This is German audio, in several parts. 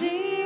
Shivaya.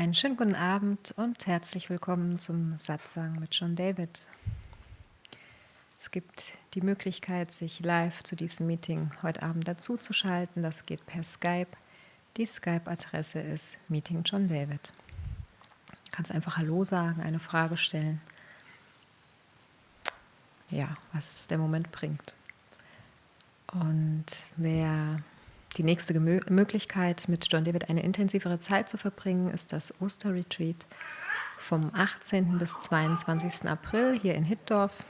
Einen schönen guten Abend und herzlich willkommen zum Satsang mit John David. Es gibt die Möglichkeit, sich live zu diesem Meeting heute Abend dazu zu schalten. Das geht per Skype. Die Skype-Adresse ist Meeting John David. Du kannst einfach Hallo sagen, eine Frage stellen. Ja, was der Moment bringt. Und wer die nächste Möglichkeit, mit John David eine intensivere Zeit zu verbringen, ist das Osterretreat vom 18. bis 22. April hier in Hittorf.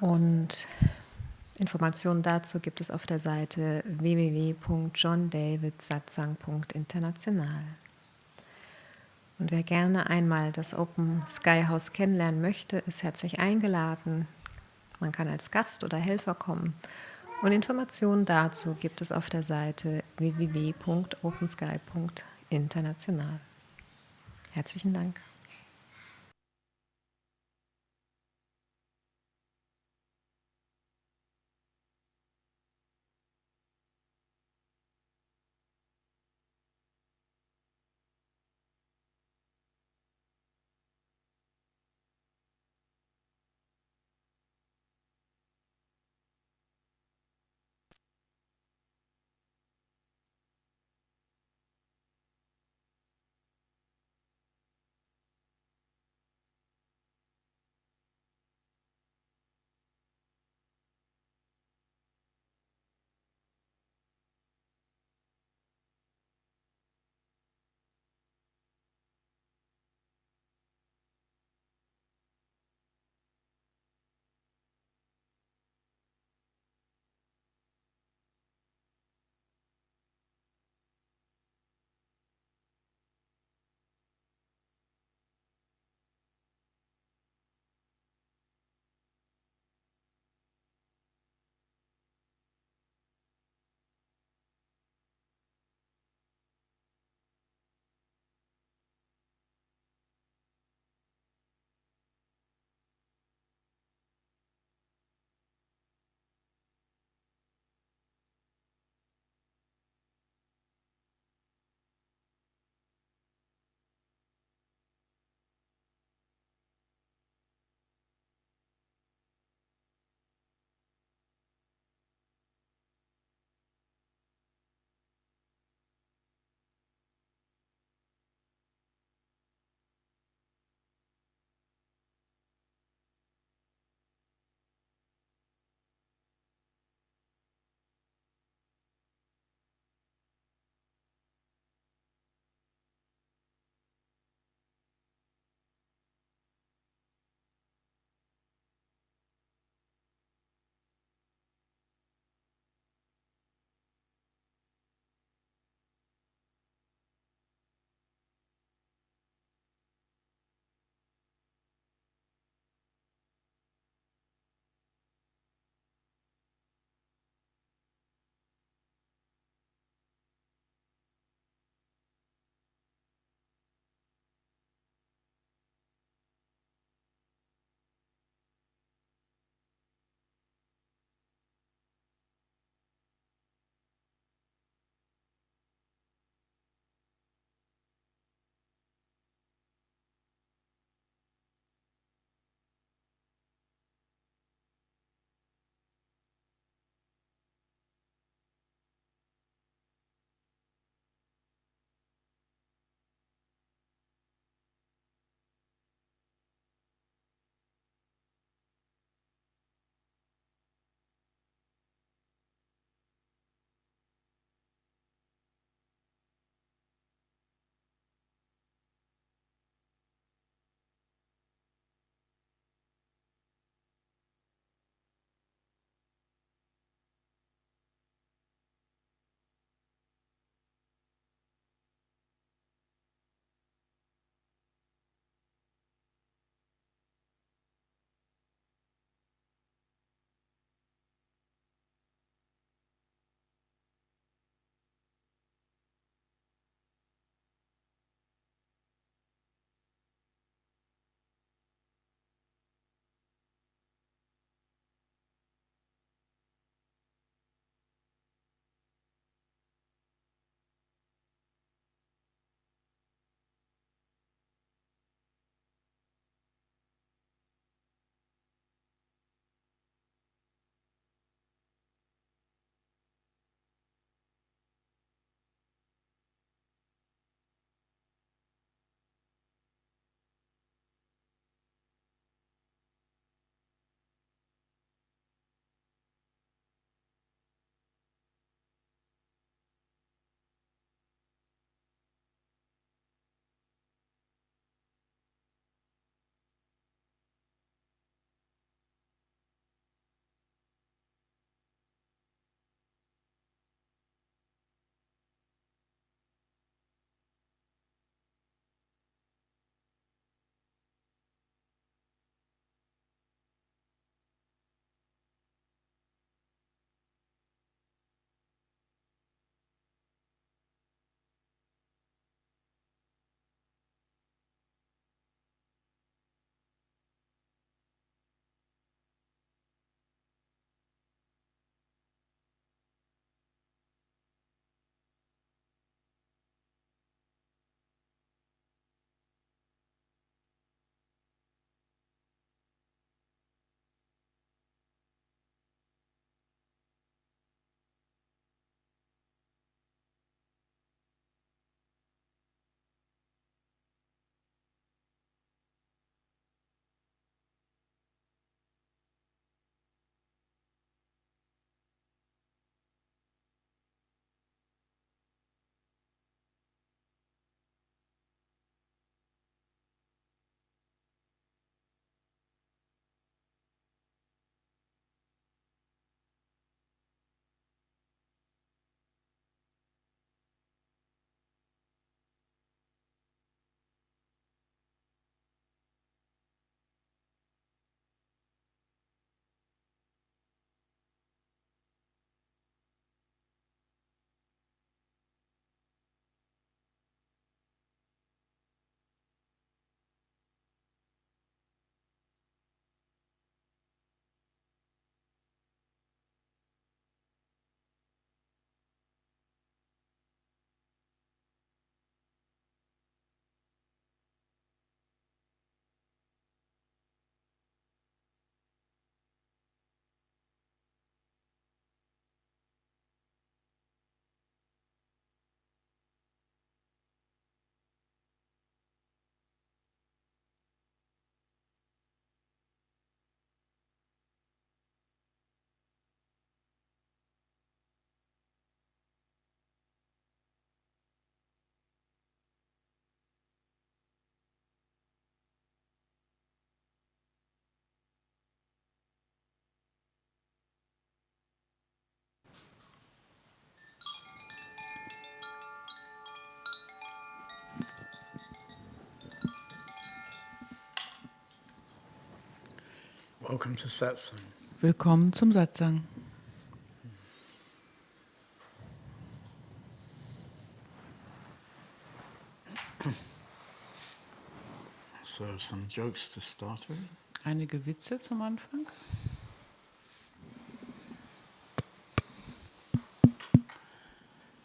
Und Informationen dazu gibt es auf der Seite www.johndavidsatsang.international. Und wer gerne einmal das Open Sky House kennenlernen möchte, ist herzlich eingeladen. Man kann als Gast oder Helfer kommen. Und Informationen dazu gibt es auf der Seite www.opensky.international. Herzlichen Dank. Welcome to Satsang. Willkommen zum Satsang. So, some jokes to start with. Einige Witze zum Anfang.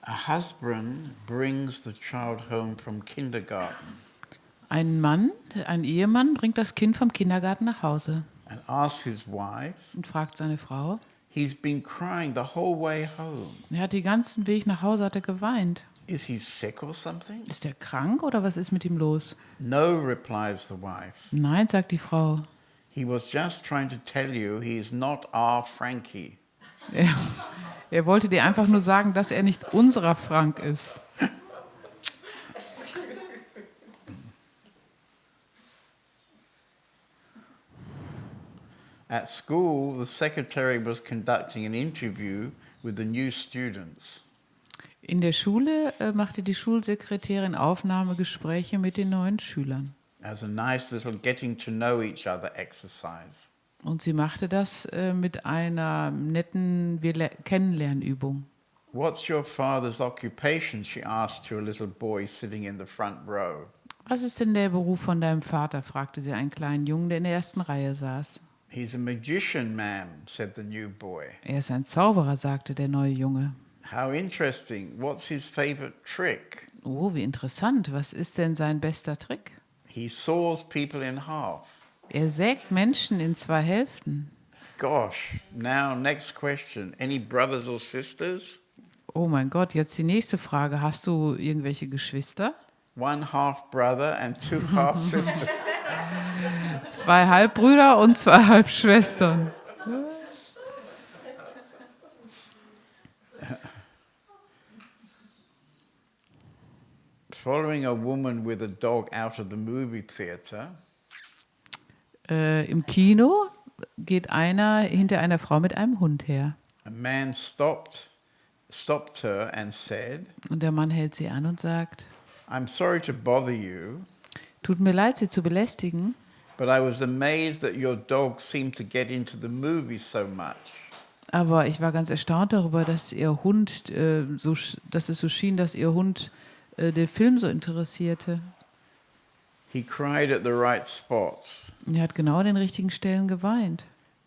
A husband brings the child home from kindergarten Ein Ehemann bringt das Kind vom Kindergarten nach Hause and asks his wife, und fragt seine Frau. he's been crying the whole way home. Er hat den ganzen Weg nach Hause hat er geweint. Is he sick or something? Ist er krank oder was ist mit ihm los? No, replies the wife. Nein, sagt die Frau. He was just trying to tell you he's not our Frankie. Er wollte dir einfach nur sagen, dass er nicht unserer Frank ist. At school, the secretary was conducting an interview with the new students. In der Schule machte die Schulsekretärin Aufnahmegespräche mit den neuen Schülern. As a nice little getting to know each other exercise. Und sie machte das mit einer netten Kennenlernübung. What's your father's occupation? She asked to a little boy sitting in the front row. Was ist denn der Beruf von deinem Vater? Fragte sie einen kleinen Jungen, der in der ersten Reihe saß. He's a magician, ma'am, said the new boy. Er ist ein Zauberer, sagte der neue Junge. How interesting. What's his favorite trick? Oh, wie interessant. Was ist denn sein bester Trick? He saws people in half. Er sägt Menschen in 2 Hälften. Gosh, now next question. Any brothers or sisters? Oh mein Gott, jetzt die nächste Frage. Hast du irgendwelche Geschwister? 1 half brother and 2 half sisters. 2 Halbbrüder und 2 Halbschwestern. Following a woman with a dog out of the movie theater. Im Kino geht einer hinter einer Frau mit einem Hund her. A man stopped her and said, Und der Mann hält sie an und sagt, I'm sorry to bother you, tut mir leid, Sie zu belästigen, but I was amazed that your dog seemed to get into the movie so much. aber ich war ganz erstaunt darüber, dass Ihr Hund, dass es so schien, dass Ihr Hund den Film so interessierte. He cried at the right spots, Und er hat genau an den richtigen Stellen geweint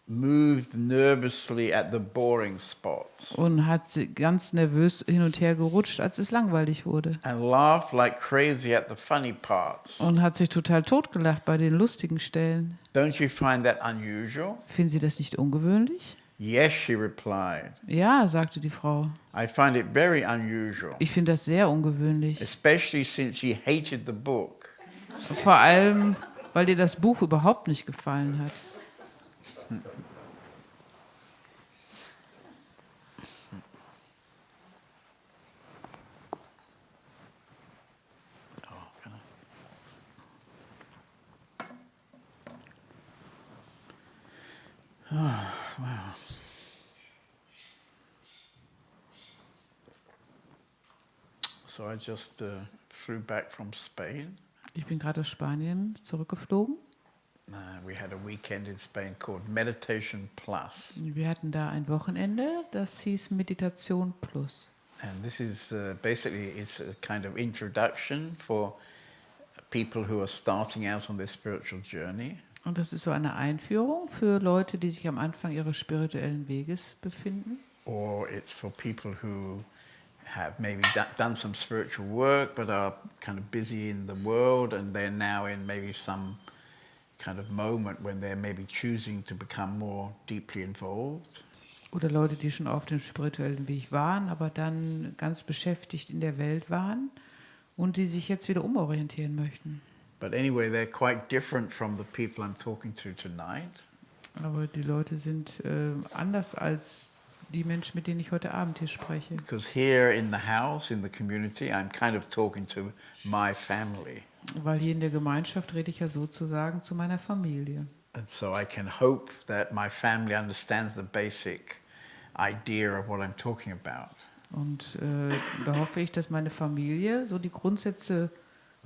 moved nervously at the boring spots, und hat ganz nervös hin und her gerutscht, als es langweilig wurde. and laughed like crazy at the funny parts. Und hat sich total totgelacht bei den lustigen Stellen. Don't you find that unusual? Finden Sie das nicht ungewöhnlich? Yes, she replied. Ja, sagte die Frau. I find it very unusual, Ich finde das sehr ungewöhnlich. especially since she hated the book. Vor allem, weil dir das Buch überhaupt nicht gefallen hat. Wow. So I just flew back from Spain. Ich bin gerade aus Spanien zurückgeflogen. We had a weekend in Spain called Meditation Plus. Wir hatten da ein Wochenende, das hieß Meditation Plus. And this is basically it's a kind of introduction for people who are starting out on their spiritual journey. Und das ist so eine Einführung für Leute, die sich am Anfang ihres spirituellen Weges befinden. Or it's for people who have maybe done some spiritual work but are kind of busy in the world and they're now in maybe some kind of moment when they're maybe choosing to become more deeply involved. Oder Leute, die schon auf dem spirituellen Weg waren, aber dann ganz beschäftigt in der Welt waren und die sich jetzt wieder umorientieren möchten. But anyway, they're quite different from the people I'm talking to tonight. Aber die Leute sind anders als die Menschen, mit denen ich heute Abend hier spreche. Because here in the house, in the community, I'm kind of talking to my family. Weil hier in der Gemeinschaft rede ich ja sozusagen zu meiner Familie. And so I can hope that my family understands the basic idea of what I'm talking about. Und da hoffe ich, dass meine Familie so die Grundsätze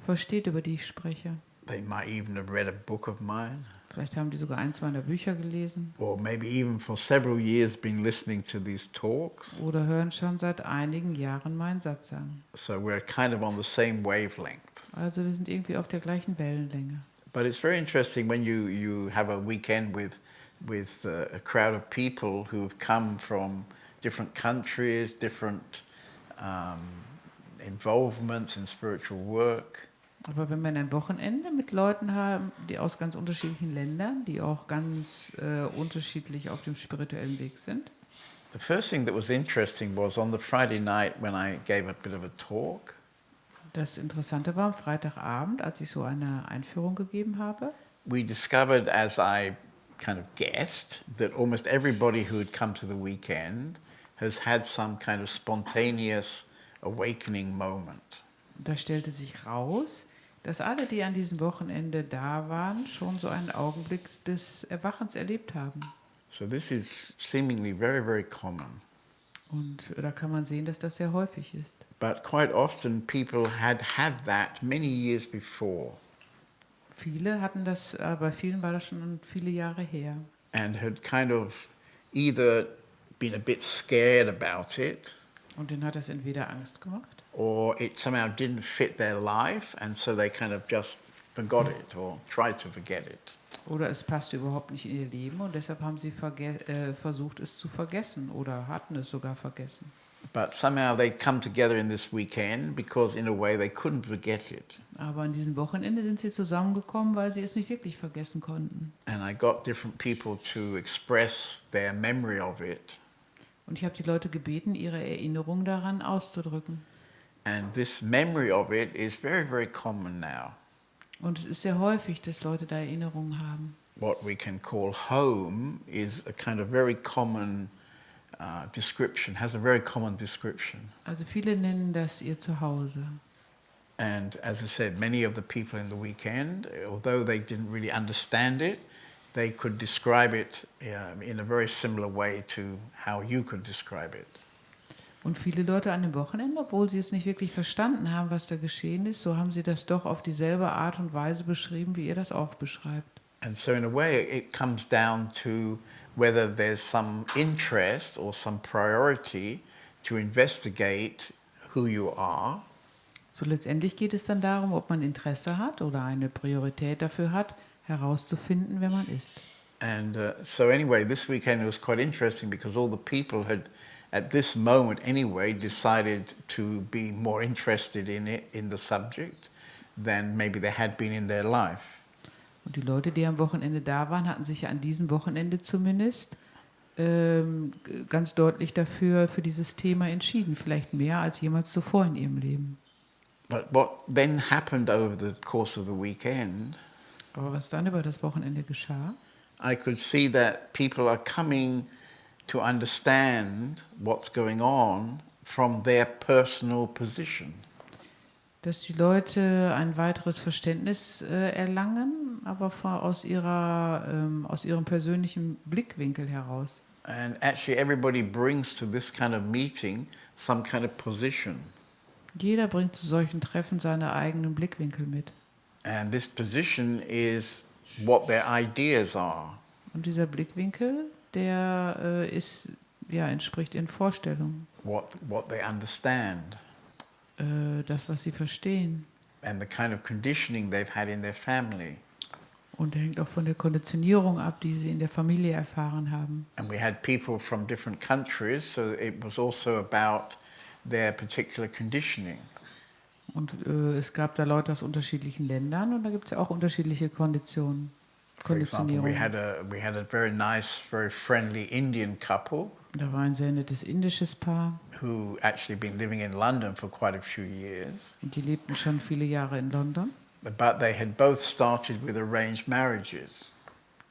versteht, über die ich spreche. They might even have read a book of mine. Vielleicht haben die sogar eins meiner Bücher gelesen or maybe even for several years been listening to these talks. oder hören schon seit einigen Jahren meinen Satsang. So we're kind of on the same wavelength. Also wir sind irgendwie auf der gleichen Wellenlänge. But it's very interesting when you have a weekend with a crowd of people who've come from different countries, different involvements in spiritual work. Aber wenn wir ein Wochenende mit Leuten haben, die aus ganz unterschiedlichen Ländern, die auch ganz unterschiedlich auf dem spirituellen Weg sind. The first thing that was interesting was on the Friday night when I gave a bit of a talk. Das Interessante war am Freitagabend, als ich so eine Einführung gegeben habe. We discovered, as I kind of guessed, that almost everybody who had come to the weekend has had some kind of spontaneous awakening moment. Da stellte sich raus, dass alle, die an diesem Wochenende da waren, schon so einen Augenblick des Erwachens erlebt haben. So this is seemingly very, very common. Und da kann man sehen, dass das sehr häufig ist. But quite often people had that many years before Viele hatten das, bei vielen war das schon viele Jahre her. and had kind of either been a bit scared about it, Und denen hat das entweder Angst gemacht or it somehow didn't fit their life, and so they kind of just forgot it or tried to forget it. oder es passte überhaupt nicht in ihr Leben und deshalb haben sie versucht, es zu vergessen oder hatten es sogar vergessen. But somehow they come together in this weekend because in a way they couldn't forget it. Aber an diesem Wochenende sind sie zusammengekommen, weil sie es nicht wirklich vergessen konnten. And I got different people to express their memory of it. Und ich habe die Leute gebeten, ihre Erinnerung daran auszudrücken. And this memory of it is very, very common now. Und es ist sehr häufig, dass Leute da Erinnerungen haben. What we can call home is a kind of very common description, has a very common description. Also viele nennen das ihr Zuhause. And as I said, many of the people in the weekend, although they didn't really understand it, they could describe it in a very similar way to how you could describe it. Und viele Leute an dem Wochenende, obwohl sie es nicht wirklich verstanden haben, was da geschehen ist, so haben sie das doch auf dieselbe Art und Weise beschrieben, wie ihr das auch beschreibt. And so in a way it comes down to whether there's some interest or some priority to investigate who you are. So letztendlich geht es dann darum, ob man Interesse hat oder eine Priorität dafür hat, herauszufinden, wer man ist. And so anyway, this weekend was quite interesting because all the people had, at this moment anyway, decided to be more interested in it, in the subject, than maybe they had been in their life. Und die Leute, die am Wochenende da waren, hatten sich ja an diesem Wochenende zumindest ganz deutlich für dieses Thema entschieden. Vielleicht mehr als jemals zuvor in ihrem Leben. But what then happened over the course of the weekend, Aber was dann über das Wochenende geschah, I could see that people are coming to understand what's going on from their personal position. dass die Leute ein weiteres Verständnis erlangen, aber aus ihrem persönlichen Blickwinkel heraus. And actually everybody brings to this kind of meeting some kind of position. Jeder bringt zu solchen Treffen seine eigenen Blickwinkel mit. And this position is what their ideas are. Und dieser Blickwinkel, der entspricht ihren Vorstellungen. What they understand. Das, was sie verstehen. And the kind of conditioning they've had in their family. Und der hängt auch von der Konditionierung ab, die sie in der Familie erfahren haben. And we had people from different countries, so it was also about their particular conditioning. Und es gab da Leute aus unterschiedlichen Ländern und da gibt es ja auch unterschiedliche Konditionen. For example, Konditionierung. we had a very nice, very friendly Indian couple Da war ein sehr nettes indisches Paar who actually been living in London for quite a few years. und die lebten schon viele Jahre in London. But they had both started with arranged marriages.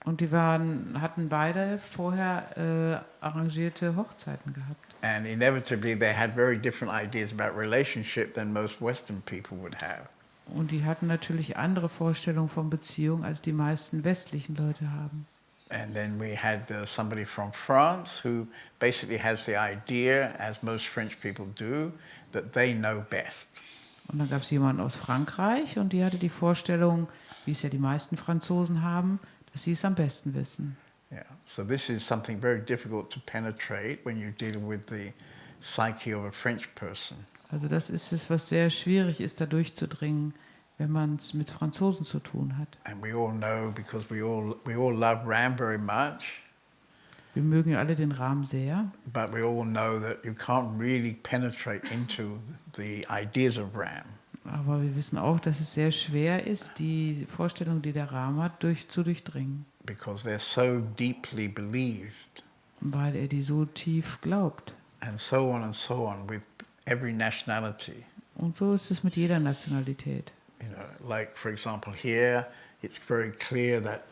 Und die hatten beide vorher arrangierte Hochzeiten gehabt. And inevitably they had very different ideas about relationship than most Western people would have. Und die hatten natürlich andere Vorstellungen von Beziehung, als die meisten westlichen Leute haben. And then we had somebody from France who basically has the idea, as most French people do, that they know best. Und dann gab es jemanden aus Frankreich und die hatte die Vorstellung, wie es ja die meisten Franzosen haben, dass sie es am besten wissen. Yeah. So this is something very difficult to penetrate when you deal with the psyche of a French person. Also das ist es, was sehr schwierig ist, da durchzudringen, wenn man es mit Franzosen zu tun hat. And we all know, because we all love Ram very much, Wir mögen ja alle den Rahmen sehr, but we all know that you can't really penetrate into the ideas of Ram. aber wir wissen auch, dass es sehr schwer ist, die Vorstellung, die der Rahmen hat, zu durchdringen, Because they're so deeply believed, weil er die so tief glaubt. and so on with every nationality. Und so ist es mit jeder Nationalität. You know, like for example here, it's very clear that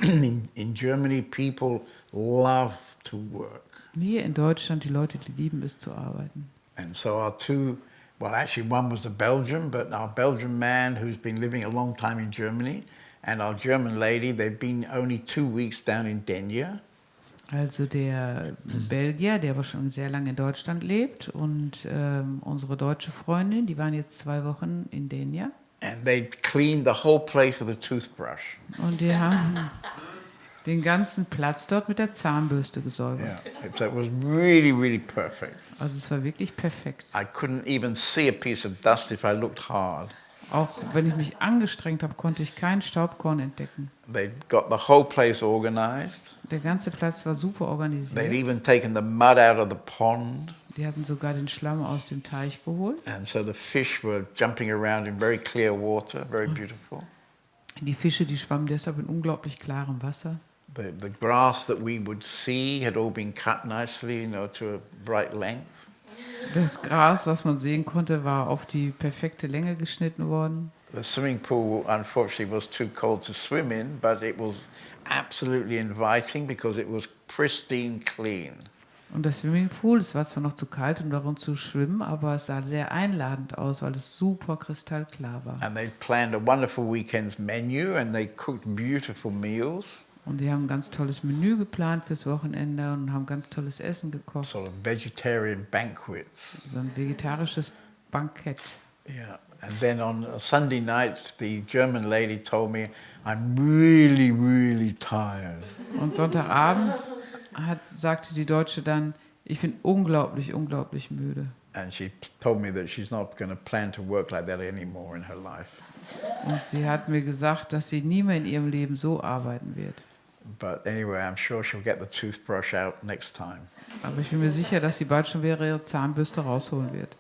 in Germany people love to work. Hier in Deutschland, die Leute, die lieben es zu arbeiten. And so our two, well actually one was a Belgian, but our Belgian man who's been living a long time in Germany, and our German lady, they've been only 2 weeks down in Denia. Also der Belgier, der aber schon sehr lange in Deutschland lebt, und unsere deutsche Freundin, die waren jetzt 2 Wochen in Denia. And they cleaned the whole place with a toothbrush. Und die haben den ganzen Platz dort mit der Zahnbürste gesäubert. Yeah, so it was really, really perfect. Also es war wirklich perfekt. I couldn't even see a piece of dust if I looked hard. Auch wenn ich mich angestrengt habe, konnte ich kein Staubkorn entdecken. They'd got the whole place organized. Der ganze Platz war super They'd organisiert. even taken the mud out of the pond. Die hatten sogar den Schlamm aus dem Teich geholt. And so the fish were jumping around in very clear water, very beautiful. Die Fische, die schwammen deshalb in unglaublich klarem Wasser. The grass that we would see had all been cut nicely, you know, to a bright length. Das Gras, was man sehen konnte, war auf die perfekte Länge geschnitten worden. The swimming pool, unfortunately, was too cold to swim in, but it was absolutely inviting because it was pristine clean. Und das Swimmingpool, es war zwar noch zu kalt, um darin zu schwimmen, aber es sah sehr einladend aus, weil es super kristallklar war. And they planned a wonderful weekend's menu and they cooked beautiful meals, Und die haben ein ganz tolles Menü geplant fürs Wochenende und haben ganz tolles Essen gekocht. sort of vegetarian banquets. So ein vegetarisches Bankett. Yeah. And then on a Sunday night, the German lady told me, I'm really, really tired. Und Sonntagabend sagte die Deutsche dann, ich bin unglaublich, unglaublich müde. And she told me that she's not going to plan to work like that anymore in her life. Und sie hat mir gesagt, dass sie nie mehr in ihrem Leben so arbeiten wird. But anyway, I'm sure she'll get the toothbrush out next time. Aber ich bin mir sicher, dass sie bald schon wieder ihre Zahnbürste rausholen wird.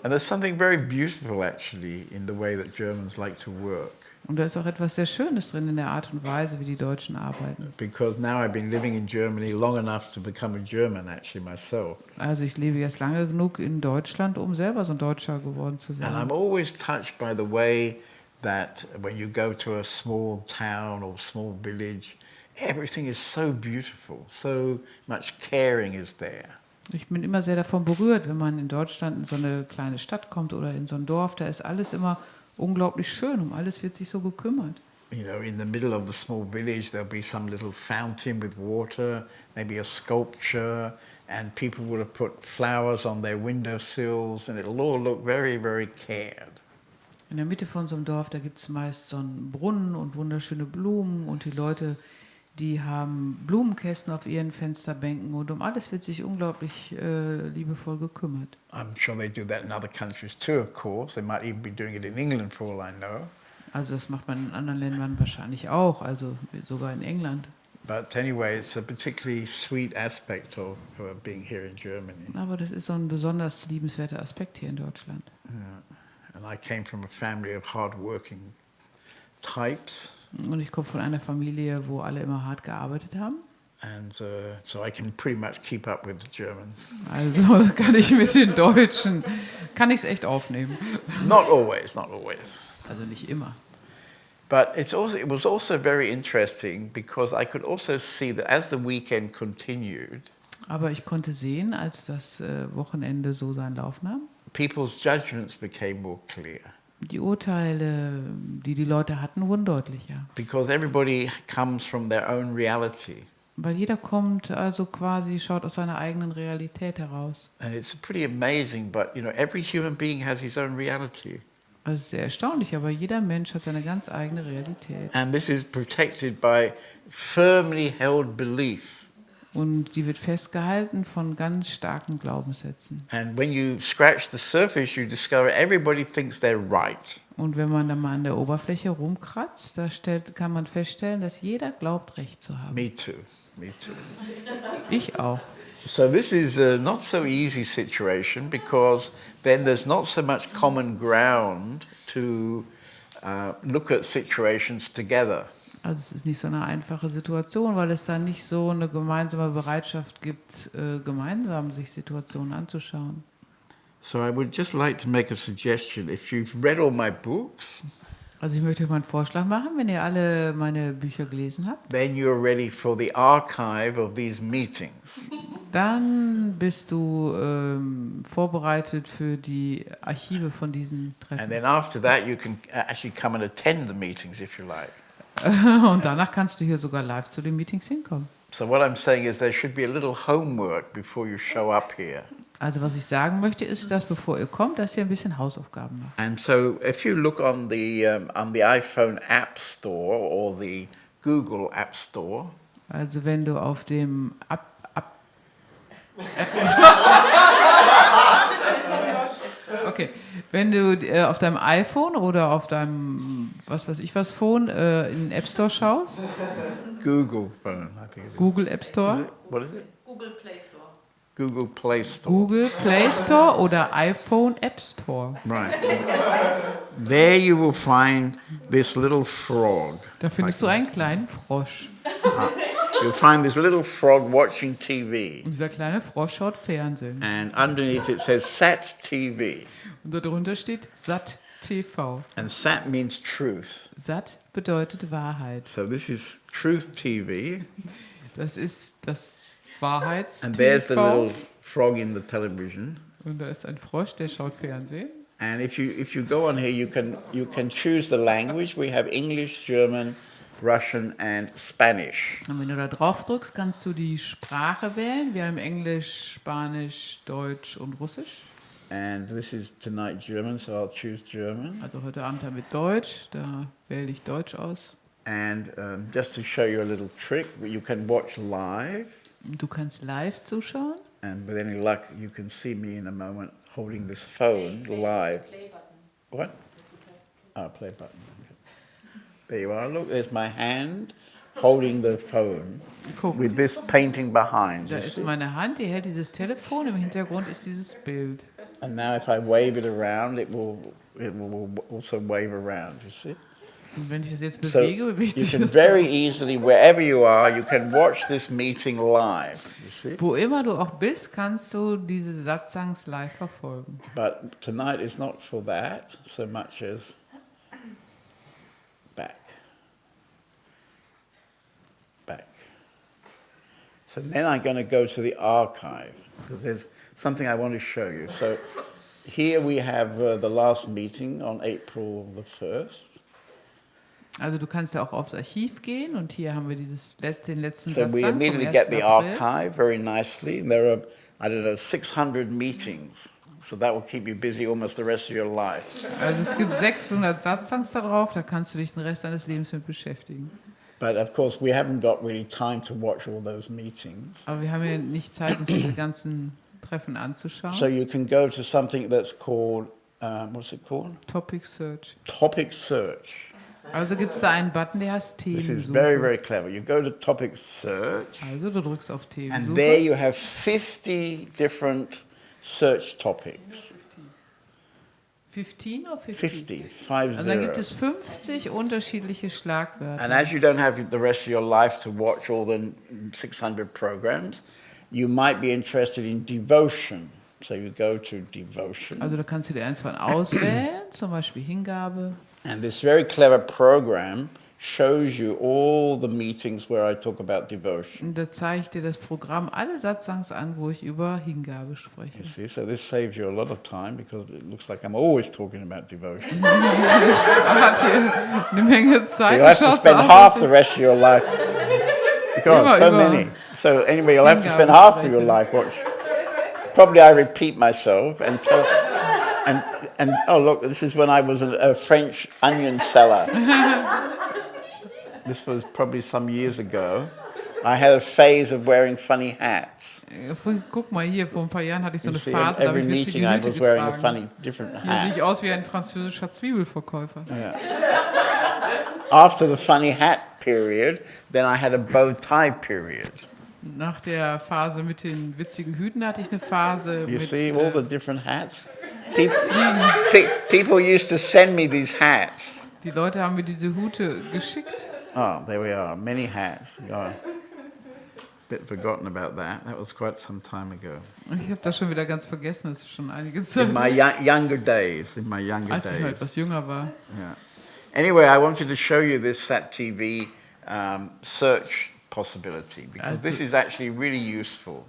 And there's something very beautiful actually in the way that Germans like to work. Und da ist auch etwas sehr Schönes drin in der Art und Weise, wie die Deutschen arbeiten. Because now I've been living in Germany long enough to become a German actually myself. Also ich lebe jetzt lange genug in Deutschland, um selber so ein Deutscher geworden zu And sein. I'm always touched by the way that when you go to a small town or small village, everything is so beautiful, so much caring is there. Ich bin immer sehr davon berührt, wenn man in Deutschland in so eine kleine Stadt kommt oder in so ein Dorf, da ist alles immer unglaublich schön, um alles wird sich so gekümmert. You know, in the middle of the small village, there'll be some little fountain with water, maybe a sculpture, and people will have put flowers on their windowsills, and it'll all look very, very cared. In der Mitte von so einem Dorf, da gibt es meist so einen Brunnen und wunderschöne Blumen und die Leute, die haben Blumenkästen auf ihren Fensterbänken und um alles wird sich unglaublich liebevoll gekümmert. I'm sure they do that in other countries too, of course. They might even be doing it in England for all I know. Also das macht man in anderen Ländern wahrscheinlich auch, also sogar in England. But anyway, it's a particularly sweet aspect of being here in Germany. Aber das ist so ein besonders liebenswerter Aspekt hier in Deutschland. And I came from a family of hard-working types. Und ich komme von einer Familie, wo alle immer hart gearbeitet haben. And so I can pretty much keep up with the Germans. Also kann ich mit den Deutschen, kann ich es echt aufnehmen. Not always, not always. Also nicht immer. But it was also very interesting because I could also see that as the weekend continued, Aber ich konnte sehen, als das Wochenende so seinen Lauf nahm, people's judgments became more clear. die Urteile, die die Leute hatten, wurden deutlicher. Because everybody comes from their own reality. Weil jeder kommt, also quasi schaut aus seiner eigenen Realität heraus. And it's pretty amazing, but you know, every human being has his own reality. Also sehr erstaunlich, aber jeder Mensch hat seine ganz eigene Realität. And this is protected by firmly held belief. Und die wird festgehalten von ganz starken Glaubenssätzen. And when you scratch the surface, you discover everybody thinks they're right. Und wenn man dann mal an der Oberfläche rumkratzt, kann man feststellen, dass jeder glaubt, Recht zu haben. Me too. Me too. Ich auch. So this is a not so easy situation because then there's not so much common ground to look at situations together. Also es ist nicht so eine einfache Situation, weil es da nicht so eine gemeinsame Bereitschaft gibt, gemeinsam sich Situationen anzuschauen. So I would just like to make a suggestion. If you've read all my books, Also ich möchte mal einen Vorschlag machen, wenn ihr alle meine Bücher gelesen habt, then you're ready for the archive of these meetings. dann bist du vorbereitet für die Archive von diesen And Treffen. then after that, you can actually come and attend the meetings if you like. Und danach kannst du hier sogar live zu den Meetings hinkommen. So what I'm saying is there should be a little homework before you show up here. Also was ich sagen möchte, ist, dass bevor ihr kommt, dass ihr ein bisschen Hausaufgaben macht. And so if you look on the iPhone App Store or the Google App Store, Also wenn du auf dem Okay, wenn du auf deinem iPhone oder auf deinem was weiß ich was Phone in den App Store schaust, Google phone, I think it is. Google App Store, What is it? Google Play Store. Google Play Store. Google Play Store oder iPhone App Store. Right. There you will find this little frog. Da findest du einen kleinen Frosch. You'll find this little frog watching TV. Und dieser kleine Frosch schaut Fernsehen. And underneath it says Sat TV. Und darunter steht Sat TV. And Sat means truth. Sat bedeutet Wahrheit. So this is Truth TV. Das ist das And there's the Wahrheits-TV. little frog in the television. Und da ist ein Frosch, der schaut Fernsehen. And if you go on here, you can choose the language. We have English, German, Russian, and Spanish. Und wenn du da drauf drückst, kannst du die Sprache wählen. Wir haben Englisch, Spanisch, Deutsch und Russisch. And this is tonight German, so I'll choose German. Also heute Abend haben wir Deutsch, da wähle ich Deutsch aus. And just to show you a little trick, you can watch live. Du kannst live zuschauen. And with any luck, you can see me in a moment holding this phone live. Play button. What? Oh, play button. Okay. There you are. Look, there's my hand holding the phone Guck, with this painting behind. da You ist see? meine Hand, die hält dieses Telefon, im Hintergrund ist dieses Bild. And now if I wave it around, it will also wave around, you see? Und wenn ich das jetzt So bewege, bewegt you sich can das. very easily, wherever you are, you can watch this meeting live, you see? Wo immer du auch bist, kannst du diese Satsangs live verfolgen. But tonight is not for that so much as back. Back. So then I'm going to go to the archive, because there's something I want to show you. So here we have the last meeting on April the 1st. Also du kannst ja auch aufs Archiv gehen und hier haben wir den letzten So we Satsang vom immediately 1. get the April. archive very nicely. And there are, I don't know, 600 meetings. So that will keep you busy almost the rest of your life. Also es gibt 600 Satsangs da drauf, da kannst du dich den Rest deines Lebens mit beschäftigen. But of course, we haven't got really time to watch all those meetings. Aber wir haben ja nicht Zeit, uns diese ganzen Treffen anzuschauen. So you can go to something that's called, what's it called? Topic Search. Topic Search. Also gibt es da einen Button, der heißt This is Themensuche. very, very clever. You go to Topic Search, Also du drückst auf and there Themensuche. you have 50 different search topics. 15 oder 50? 50, 5 Also dann gibt 0. es 50 unterschiedliche And Schlagwörter. as you don't have the rest of your life to watch all the 600 programs, you might be interested in devotion. So you go to devotion. Also da kannst du dir eins von auswählen, zum Beispiel Hingabe. And this very clever program shows you all the meetings where I talk about devotion. Und da zeigt dir das Programm alle Satsangs an, wo ich über Hingabe spreche. You see, so this saves you a lot of time because it looks like I'm always talking about devotion. Hat hier eine Menge So Zeit. you'll have to Schaut so spend aus, half als the rest of your life. God, so Immer. many. So anyway, you'll have to spend half of your life watching. Probably I repeat myself and tell. and oh look, this is when I was a French onion seller. This was probably some years ago. I had a phase of wearing funny hats. Guck mal hier, vor ein paar Jahren hatte ich so You eine see, Phase, da habe every ich witzige meeting I Hüte was wearing a getragen. funny, different Hier sehe hat. ich aus wie ein französischer Zwiebelverkäufer. Yeah. After the funny hat period, then I had a bow tie period. Nach der Phase mit den witzigen Hüten hatte ich eine Phase You mit see all the different hats? People used to send me these hats. die Leute haben mir diese Hüte geschickt. Oh, there we are, many hats. Oh, bit forgotten about that. That was quite some time ago. Ich habe das schon wieder ganz vergessen, das ist schon einige Zeit. In my younger days, Als ich noch etwas jünger war. Yeah. Anyway, I wanted to show you this Sat TV search possibility because this is actually really useful.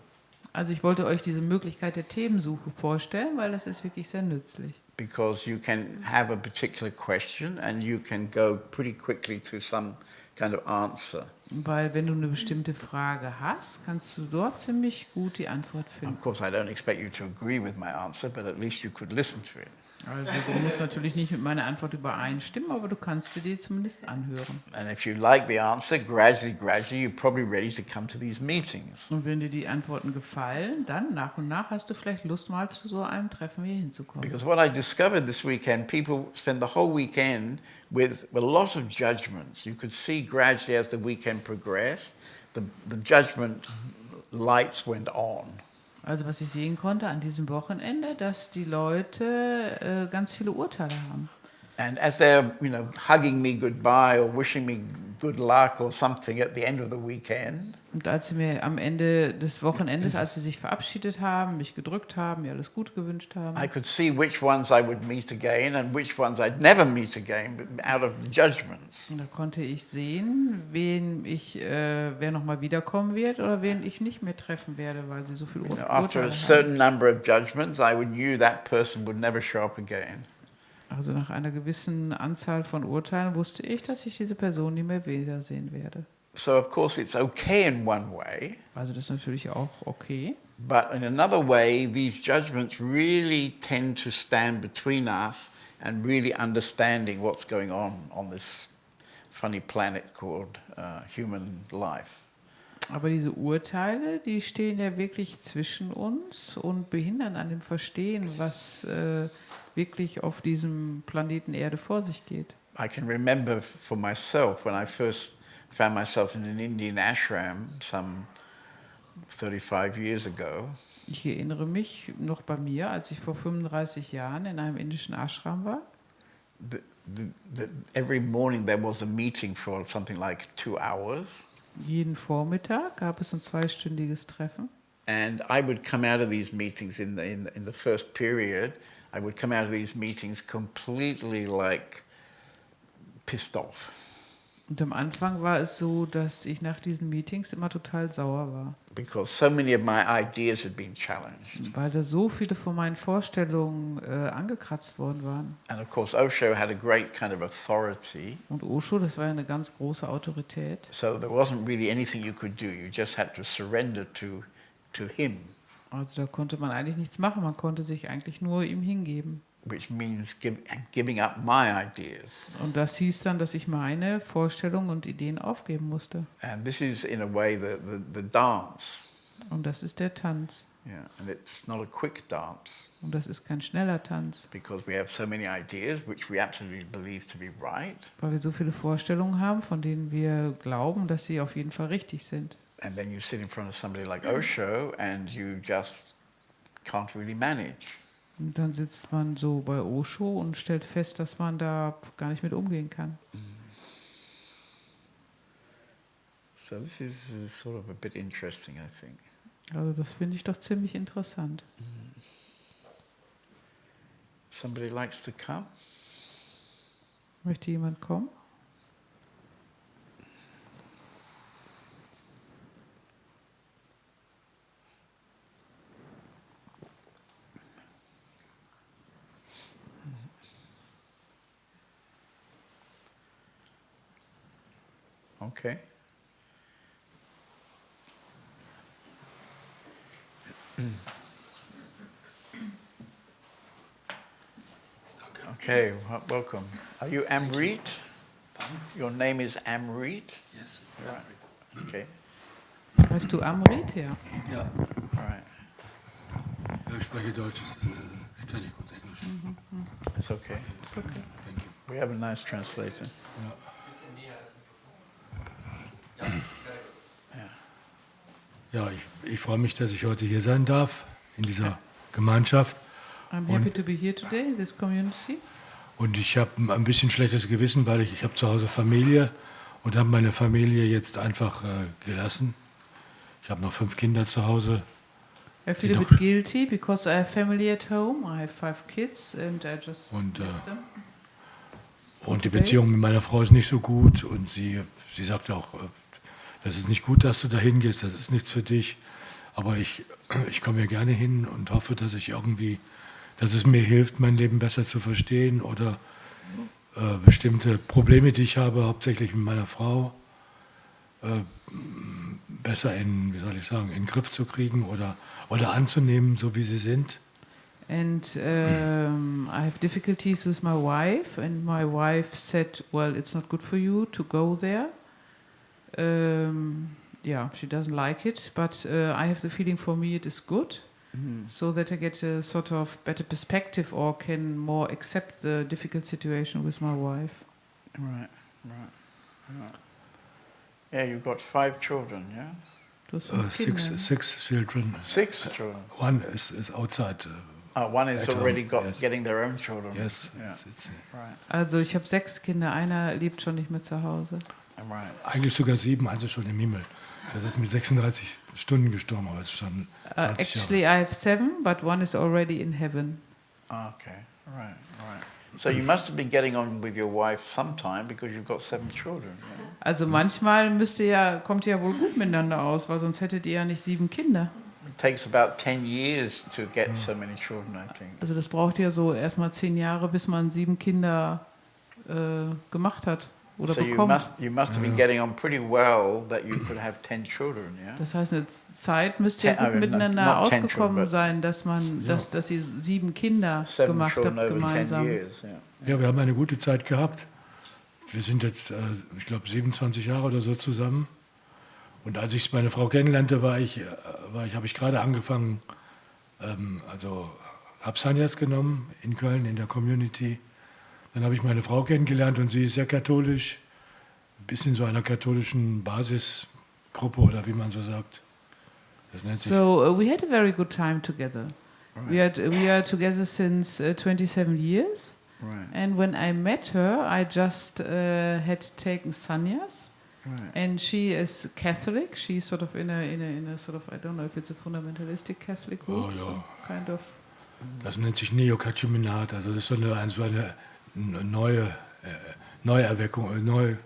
Also ich wollte euch diese Möglichkeit der Themensuche vorstellen, weil das ist wirklich sehr nützlich. Because you can have a particular question and you can go pretty quickly to some kind of answer. Weil wenn du eine bestimmte Frage hast, kannst du dort ziemlich gut die Antwort finden. Of course, I don't expect you to agree with my answer, but at least you could listen to it. Also du musst natürlich nicht mit meiner Antwort übereinstimmen, aber du kannst dir die zumindest anhören. And if you like the answer, gradually, you're probably ready to come to these meetings. Und wenn dir die Antworten gefallen, dann nach und nach hast du vielleicht Lust, mal zu so einem Treffen hier hinzukommen. Because what I discovered this weekend, people spend the whole weekend with a lot of judgments. You could see gradually as the weekend progressed, the judgment lights went on. Also was ich sehen konnte an diesem Wochenende, dass die Leute ganz viele Urteile haben. And as they're, hugging me goodbye or wishing me good luck or something at the end of the weekend, Und als sie mir am Ende des Wochenendes, als sie sich verabschiedet haben, mich gedrückt haben, mir alles Gute gewünscht haben, I could see which ones I would meet again and which ones I'd never meet again out of the judgments. und da konnte ich sehen, wer nochmal wiederkommen wird oder wen ich nicht mehr treffen werde, weil sie so viel Urteile After a haben. certain number of judgments, I knew that person would never show up again. Also nach einer gewissen Anzahl von Urteilen wusste ich, dass ich diese Person nie mehr wiedersehen werde. So of course it's okay in one way, Also das ist natürlich auch okay. but in another way, these judgments really tend to stand between us and really understanding what's going on this funny planet called human life. Aber diese Urteile, die stehen ja wirklich zwischen uns und behindern an dem Verstehen, was wirklich auf diesem Planeten Erde vor sich geht. I can remember for myself when I first found myself in an Indian ashram some 35 years ago. Ich erinnere mich noch bei mir, als ich vor 35 Jahren in einem indischen Ashram war. Every morning there was a meeting for something like 2 hours. Jeden Vormittag gab es ein 2-stündiges Treffen. And I would come out of these meetings in the first period. I would come out of these meetings completely like pissed off. Und am Anfang war es so, dass ich nach diesen Meetings immer total sauer war. Because so many of my ideas had been challenged. Weil da so viele von meinen Vorstellungen angekratzt worden waren. And of course Osho had a great kind of authority. Und Osho, das war ja eine ganz große Autorität. So there wasn't really anything you could do. You just had to surrender to him. Also da konnte man eigentlich nichts machen, man konnte sich eigentlich nur ihm hingeben. Which means giving up my ideas. Und das hieß dann, dass ich meine Vorstellungen und Ideen aufgeben musste. And this is in a way the dance. Und das ist der Tanz. Yeah, and it's not a quick dance. Und das ist kein schneller Tanz. Because we have so many ideas which we absolutely believe to be right. Weil wir so viele Vorstellungen haben, von denen wir glauben, dass sie auf jeden Fall richtig sind. And then you sit in front of somebody like Osho and you just can't really manage. Und dann sitzt man so bei Osho und stellt fest, dass man da gar nicht mit umgehen kann. So this is sort of a bit interesting, I think. Also das finde ich doch ziemlich interessant. Somebody likes to come? Möchte jemand kommen? Okay. Okay, welcome. Are you Amrit? Your name is Amrit? Yes. Right. Okay. Heißt du Amrit? Ja. Ja, All right. ja, ich spreche Deutsch. Ich kann nicht gut Englisch. It's okay. Ist okay. Thank you. We have a nice translator. Ja, ich freue mich, dass ich heute hier sein darf, in dieser Gemeinschaft. I'm happy to be here today in this community. Und ich habe ein bisschen schlechtes Gewissen, weil ich habe zu Hause Familie und habe meine Familie jetzt einfach gelassen. Ich habe noch 5 Kinder zu Hause. I feel a noch- bit guilty because I have family at home. I have 5 kids and I just Und, left them. Und die Okay. Beziehung mit meiner Frau ist nicht so gut. Und sie sagt auch, das ist nicht gut, dass du da hingehst, das ist nichts für dich. Aber ich komme hier gerne hin und hoffe, dass es mir hilft, mein Leben besser zu verstehen oder bestimmte Probleme, die ich habe, hauptsächlich mit meiner Frau, besser in den Griff zu kriegen oder anzunehmen, so wie sie sind. And I have difficulties with my wife, and my wife said, "Well, it's not good for you to go there." Yeah, she doesn't like it, but I have the feeling for me it is good, so that I get a sort of better perspective or can more accept the difficult situation with my wife. Right. Yeah, you've got 5 children, yeah? Du hast 5 Kinder. Six children. 6 children. One is outside. One is At home, already yes. getting their own children. Yes. Yeah. It's, Right. Also ich habe 6 Kinder, einer lebt schon nicht mehr zu Hause. Right. eigentlich sogar 7, also schon im Himmel. Das ist mit 36 Stunden gestorben, aber es ist schon 20 Actually, I have 7, but one is already in heaven. Okay. Right. So you must have been getting on with your wife sometime because you've got 7 children. Yeah? Also manchmal kommt ihr ja wohl gut miteinander aus, weil sonst hättet ihr ja nicht 7 Kinder. It takes about 10 years to get so many children, I think. Also das braucht ja so erstmal 10 Jahre, bis man 7 Kinder gemacht hat oder So you bekommt. must have been getting on pretty well that you could have 10 children, yeah? Das heißt, eine Zeit müsst ihr Ten- gut not miteinander 10 children, ausgekommen but- sein, dass ihr 7 Kinder 7 gemacht children habt over 10 gemeinsam. years, yeah. Ja, wir haben eine gute Zeit gehabt. Wir sind jetzt, ich glaube, 27 Jahre oder so zusammen. Und als ich meine Frau kennenlernte, habe ich gerade angefangen, habe Sannyas genommen in Köln in der Community. Dann habe ich meine Frau kennengelernt und sie ist sehr katholisch, ein bisschen so einer katholischen Basisgruppe oder wie man so sagt. Das nennt sich. So we had a very good time together. We are together since 27 years. Right. And when I met her, I just had taken sannyas, Right. and she is Catholic. She's sort of in a sort of, I don't know if it's a fundamentalistic Catholic group, Oh, ja. so kind of. Das nennt sich Neokatechumenat, also das ist so eine Neuerweckung.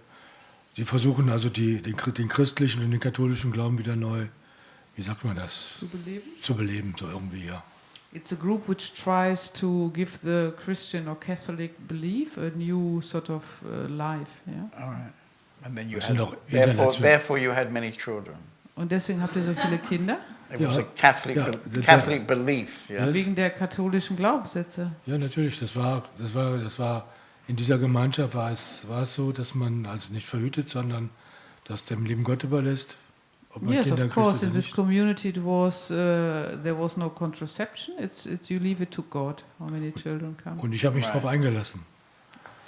Die versuchen also den christlichen und den katholischen Glauben wieder neu, wie sagt man das, zu beleben, so irgendwie, ja. It's a group which tries to give the Christian or Catholic belief a new sort of life. Yeah? All right. And then you Das had, sind auch international. therefore you had many children. Und deswegen habt ihr so viele Kinder? It Ja, was a Catholic, ja, Catholic belief, yeah? Yes. Wegen der katholischen Glaubenssätze. Ja, natürlich, das war in dieser Gemeinschaft war es so, dass man also nicht verhütet, sondern das dem lieben Gott überlässt, ob man Yes, Kinder of kriegt course. oder In this nicht. community, there was no contraception. It's you leave it to God how many children come. Und ich habe mich Right. darauf eingelassen.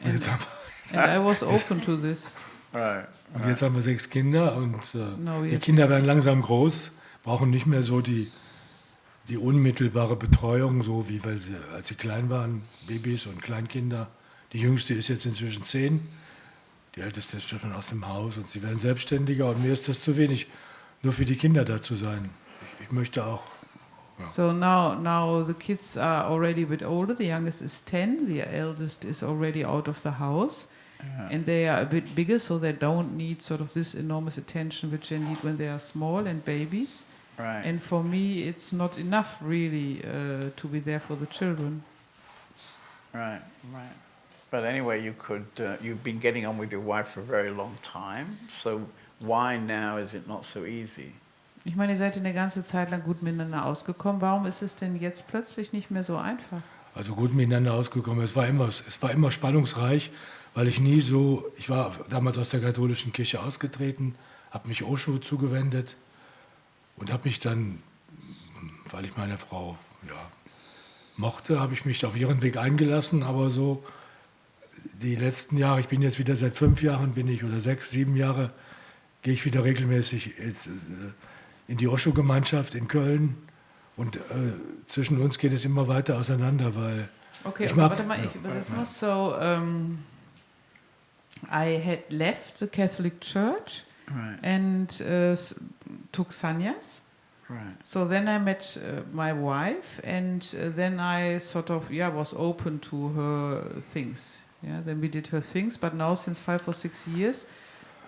Und And, jetzt, haben, and I was open to this. Right. und jetzt haben wir 6 Kinder und No, die jetzt- Kinder werden langsam groß, brauchen nicht mehr so die unmittelbare Betreuung, so wie als sie klein waren, Babys und Kleinkinder. Die jüngste ist jetzt inzwischen 10, die älteste ist schon aus dem Haus und sie werden selbstständiger und mir ist das zu wenig, nur für die Kinder da zu sein. Ich möchte auch. So now the kids are already a bit older. The youngest is 10. The eldest is already out of the house. Yeah. And they are a bit bigger, so they don't need sort of this enormous attention which they need when they are small and babies. Right. And for me, it's not enough really to be there for the children. Right. But anyway, you've been getting on with your wife for a very long time. So why now is it not so easy? Ich meine, ihr seid eine ganze Zeit lang gut miteinander ausgekommen. Warum ist es denn jetzt plötzlich nicht mehr so einfach? also gut miteinander ausgekommen. Es war immer spannungsreich, weil ich war damals aus der katholischen Kirche ausgetreten, habe mich Osho zugewendet und habe mich dann, weil ich meine Frau mochte, habe ich mich auf ihren Weg eingelassen, aber so die letzten Jahre, ich bin jetzt wieder seit 5 Jahren, oder 6, 7 Jahre, gehe ich wieder regelmäßig in die Osho-Gemeinschaft in Köln und zwischen uns geht es immer weiter auseinander, weil Okay, ich mag... warte mal, ich übersetze mal. So, I had left the Catholic Church Right. and took sannyas. Right. So then I met my wife, and then I sort of was open to her things. Yeah, then we did her things, but now since 5 or 6 years,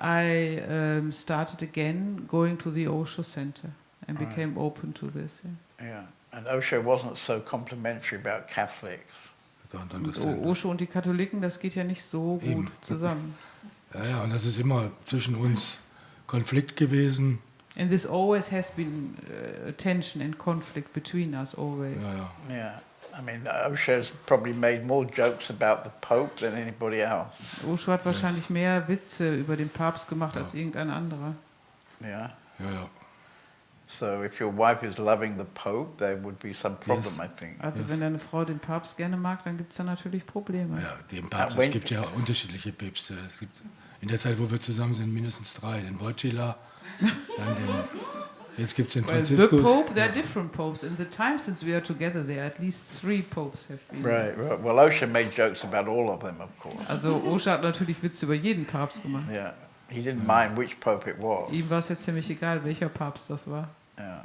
I started again going to the Osho Center and Right. became open to this. Yeah. Yeah. And Osho wasn't so complimentary about Catholics. Don't Und understand. Osho und die Katholiken, das geht ja nicht so gut Eben. zusammen. Ja, und das ist immer zwischen uns Konflikt gewesen. And this always has been tension and conflict between us always. Ja. Yeah. I mean, Osho's probably made more jokes about the Pope than anybody else. Osho hat wahrscheinlich mehr Witze über den Papst gemacht als irgendein anderer. Yeah. Ja. So if your wife is loving the Pope, there would be some problem, I think. Also wenn deine Frau den Papst gerne mag, dann gibt es da natürlich Probleme. Ja, es gibt ja unterschiedliche Päpste. Es gibt in der Zeit, wo wir zusammen sind, mindestens 3. Den Wojtyla, dann jetzt gibt es den Well, the Franziskus. Pope, there are different popes. In the time since we are together, there are at least 3 popes have been. Right. Well, Osho made jokes about all of them, of course. Also Osho hat natürlich Witze über jeden Papst gemacht. Yeah. He didn't mind which Pope it was. Ihm war es jetzt ziemlich egal, welcher Papst das war. Yeah.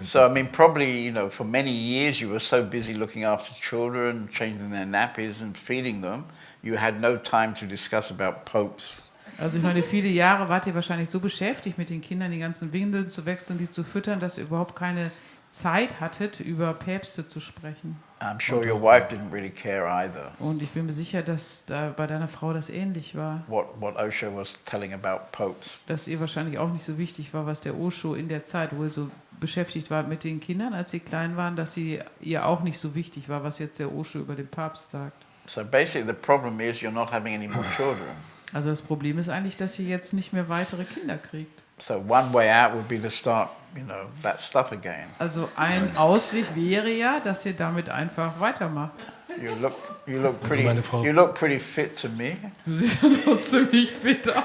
So, I mean, probably, you know, for many years you were so busy looking after children, changing their nappies and feeding them, you had no time to discuss about popes. Also ich meine, viele Jahre wart ihr wahrscheinlich so beschäftigt, mit den Kindern die ganzen Windeln zu wechseln, die zu füttern, dass ihr überhaupt keine Zeit hattet, über Päpste zu sprechen. I'm sure your wife didn't really care either Und ich bin mir sicher, dass da bei deiner Frau das ähnlich war. what Osho was telling about popes. Dass ihr wahrscheinlich auch nicht so wichtig war, was der Osho in der Zeit, wo ihr so beschäftigt war mit den Kindern, als sie klein waren, dass ihr auch nicht so wichtig war, was jetzt der Osho über den Papst sagt. So basically the problem is you're not having any more children. Also das Problem ist eigentlich, dass ihr jetzt nicht mehr weitere Kinder kriegt. So one way out would be to start, you know, that stuff again. Also ein Ausweg wäre ja, dass ihr damit einfach weitermacht. You look pretty meine Frau- you look pretty fit to me. Du siehst ja noch ziemlich fit aus.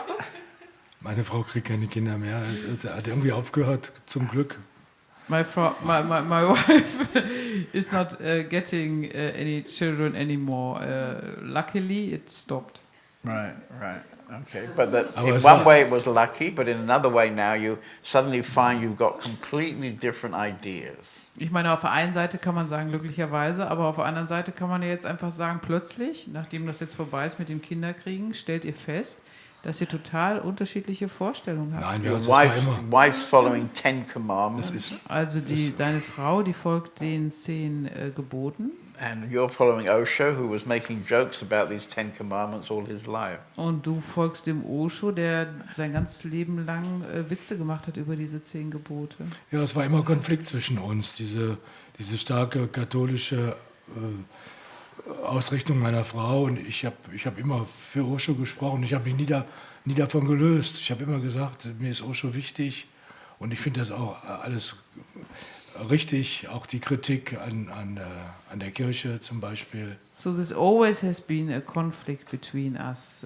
Meine Frau kriegt keine Kinder mehr. Es hat irgendwie aufgehört, zum Glück. My wife is not getting any children anymore. Luckily, it stopped. Right. Okay. But Aber in es one war- way it was lucky, but in another way now you suddenly find you've got completely different ideas. Ich meine, auf der einen Seite kann man sagen, glücklicherweise, aber auf der anderen Seite kann man ja jetzt einfach sagen, plötzlich, nachdem das jetzt vorbei ist mit dem Kinderkriegen, stellt ihr fest, dass ihr total unterschiedliche Vorstellungen habt. Nein, Your das war wife's following 10 commandments, Also deine Frau, die folgt den 10 Geboten and you're following Osho, who was making jokes about these 10 commandments all his life. und du folgst dem Osho, der sein ganzes Leben lang Witze gemacht hat über diese 10 Gebote. Ja, es war immer Konflikt zwischen uns, diese starke katholische Ausrichtung meiner Frau, und ich hab immer für Osho gesprochen. Ich habe mich nie davon gelöst. Ich habe immer gesagt, mir ist Osho wichtig, und ich finde das auch alles richtig, auch die Kritik an der Kirche zum Beispiel. So this always has been a conflict between us,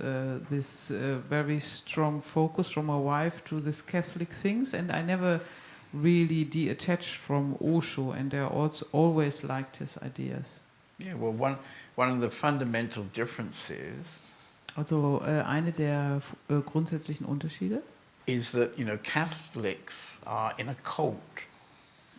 this very strong focus from my wife to this Catholic things, and I never really detached from Osho, and I also always liked his ideas. Yeah, well, one of the fundamental differences Also eine der grundsätzlichen Unterschiede is that, you know, Catholics are in a cult.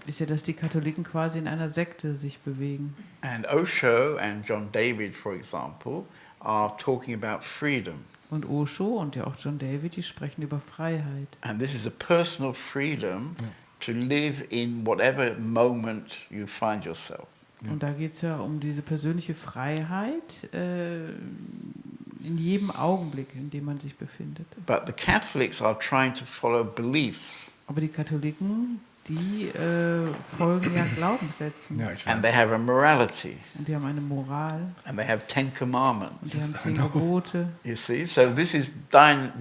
ist ja, dass die Katholiken quasi in einer Sekte sich bewegen. And Osho and John David, for example, are talking about freedom. Und Osho und ja auch John David, die sprechen über Freiheit. And this is a personal freedom to live in whatever moment you find yourself. Und da geht es ja um diese persönliche Freiheit in jedem Augenblick, in dem man sich befindet. But the Catholics are trying to follow beliefs. Aber die Katholiken die folgen ja Glaubenssätzen. Ja, ich And weiß. they have a morality. Und die haben eine Moral And they have 10 commandments. und die haben 10 Genau. Gebote. You see? So this is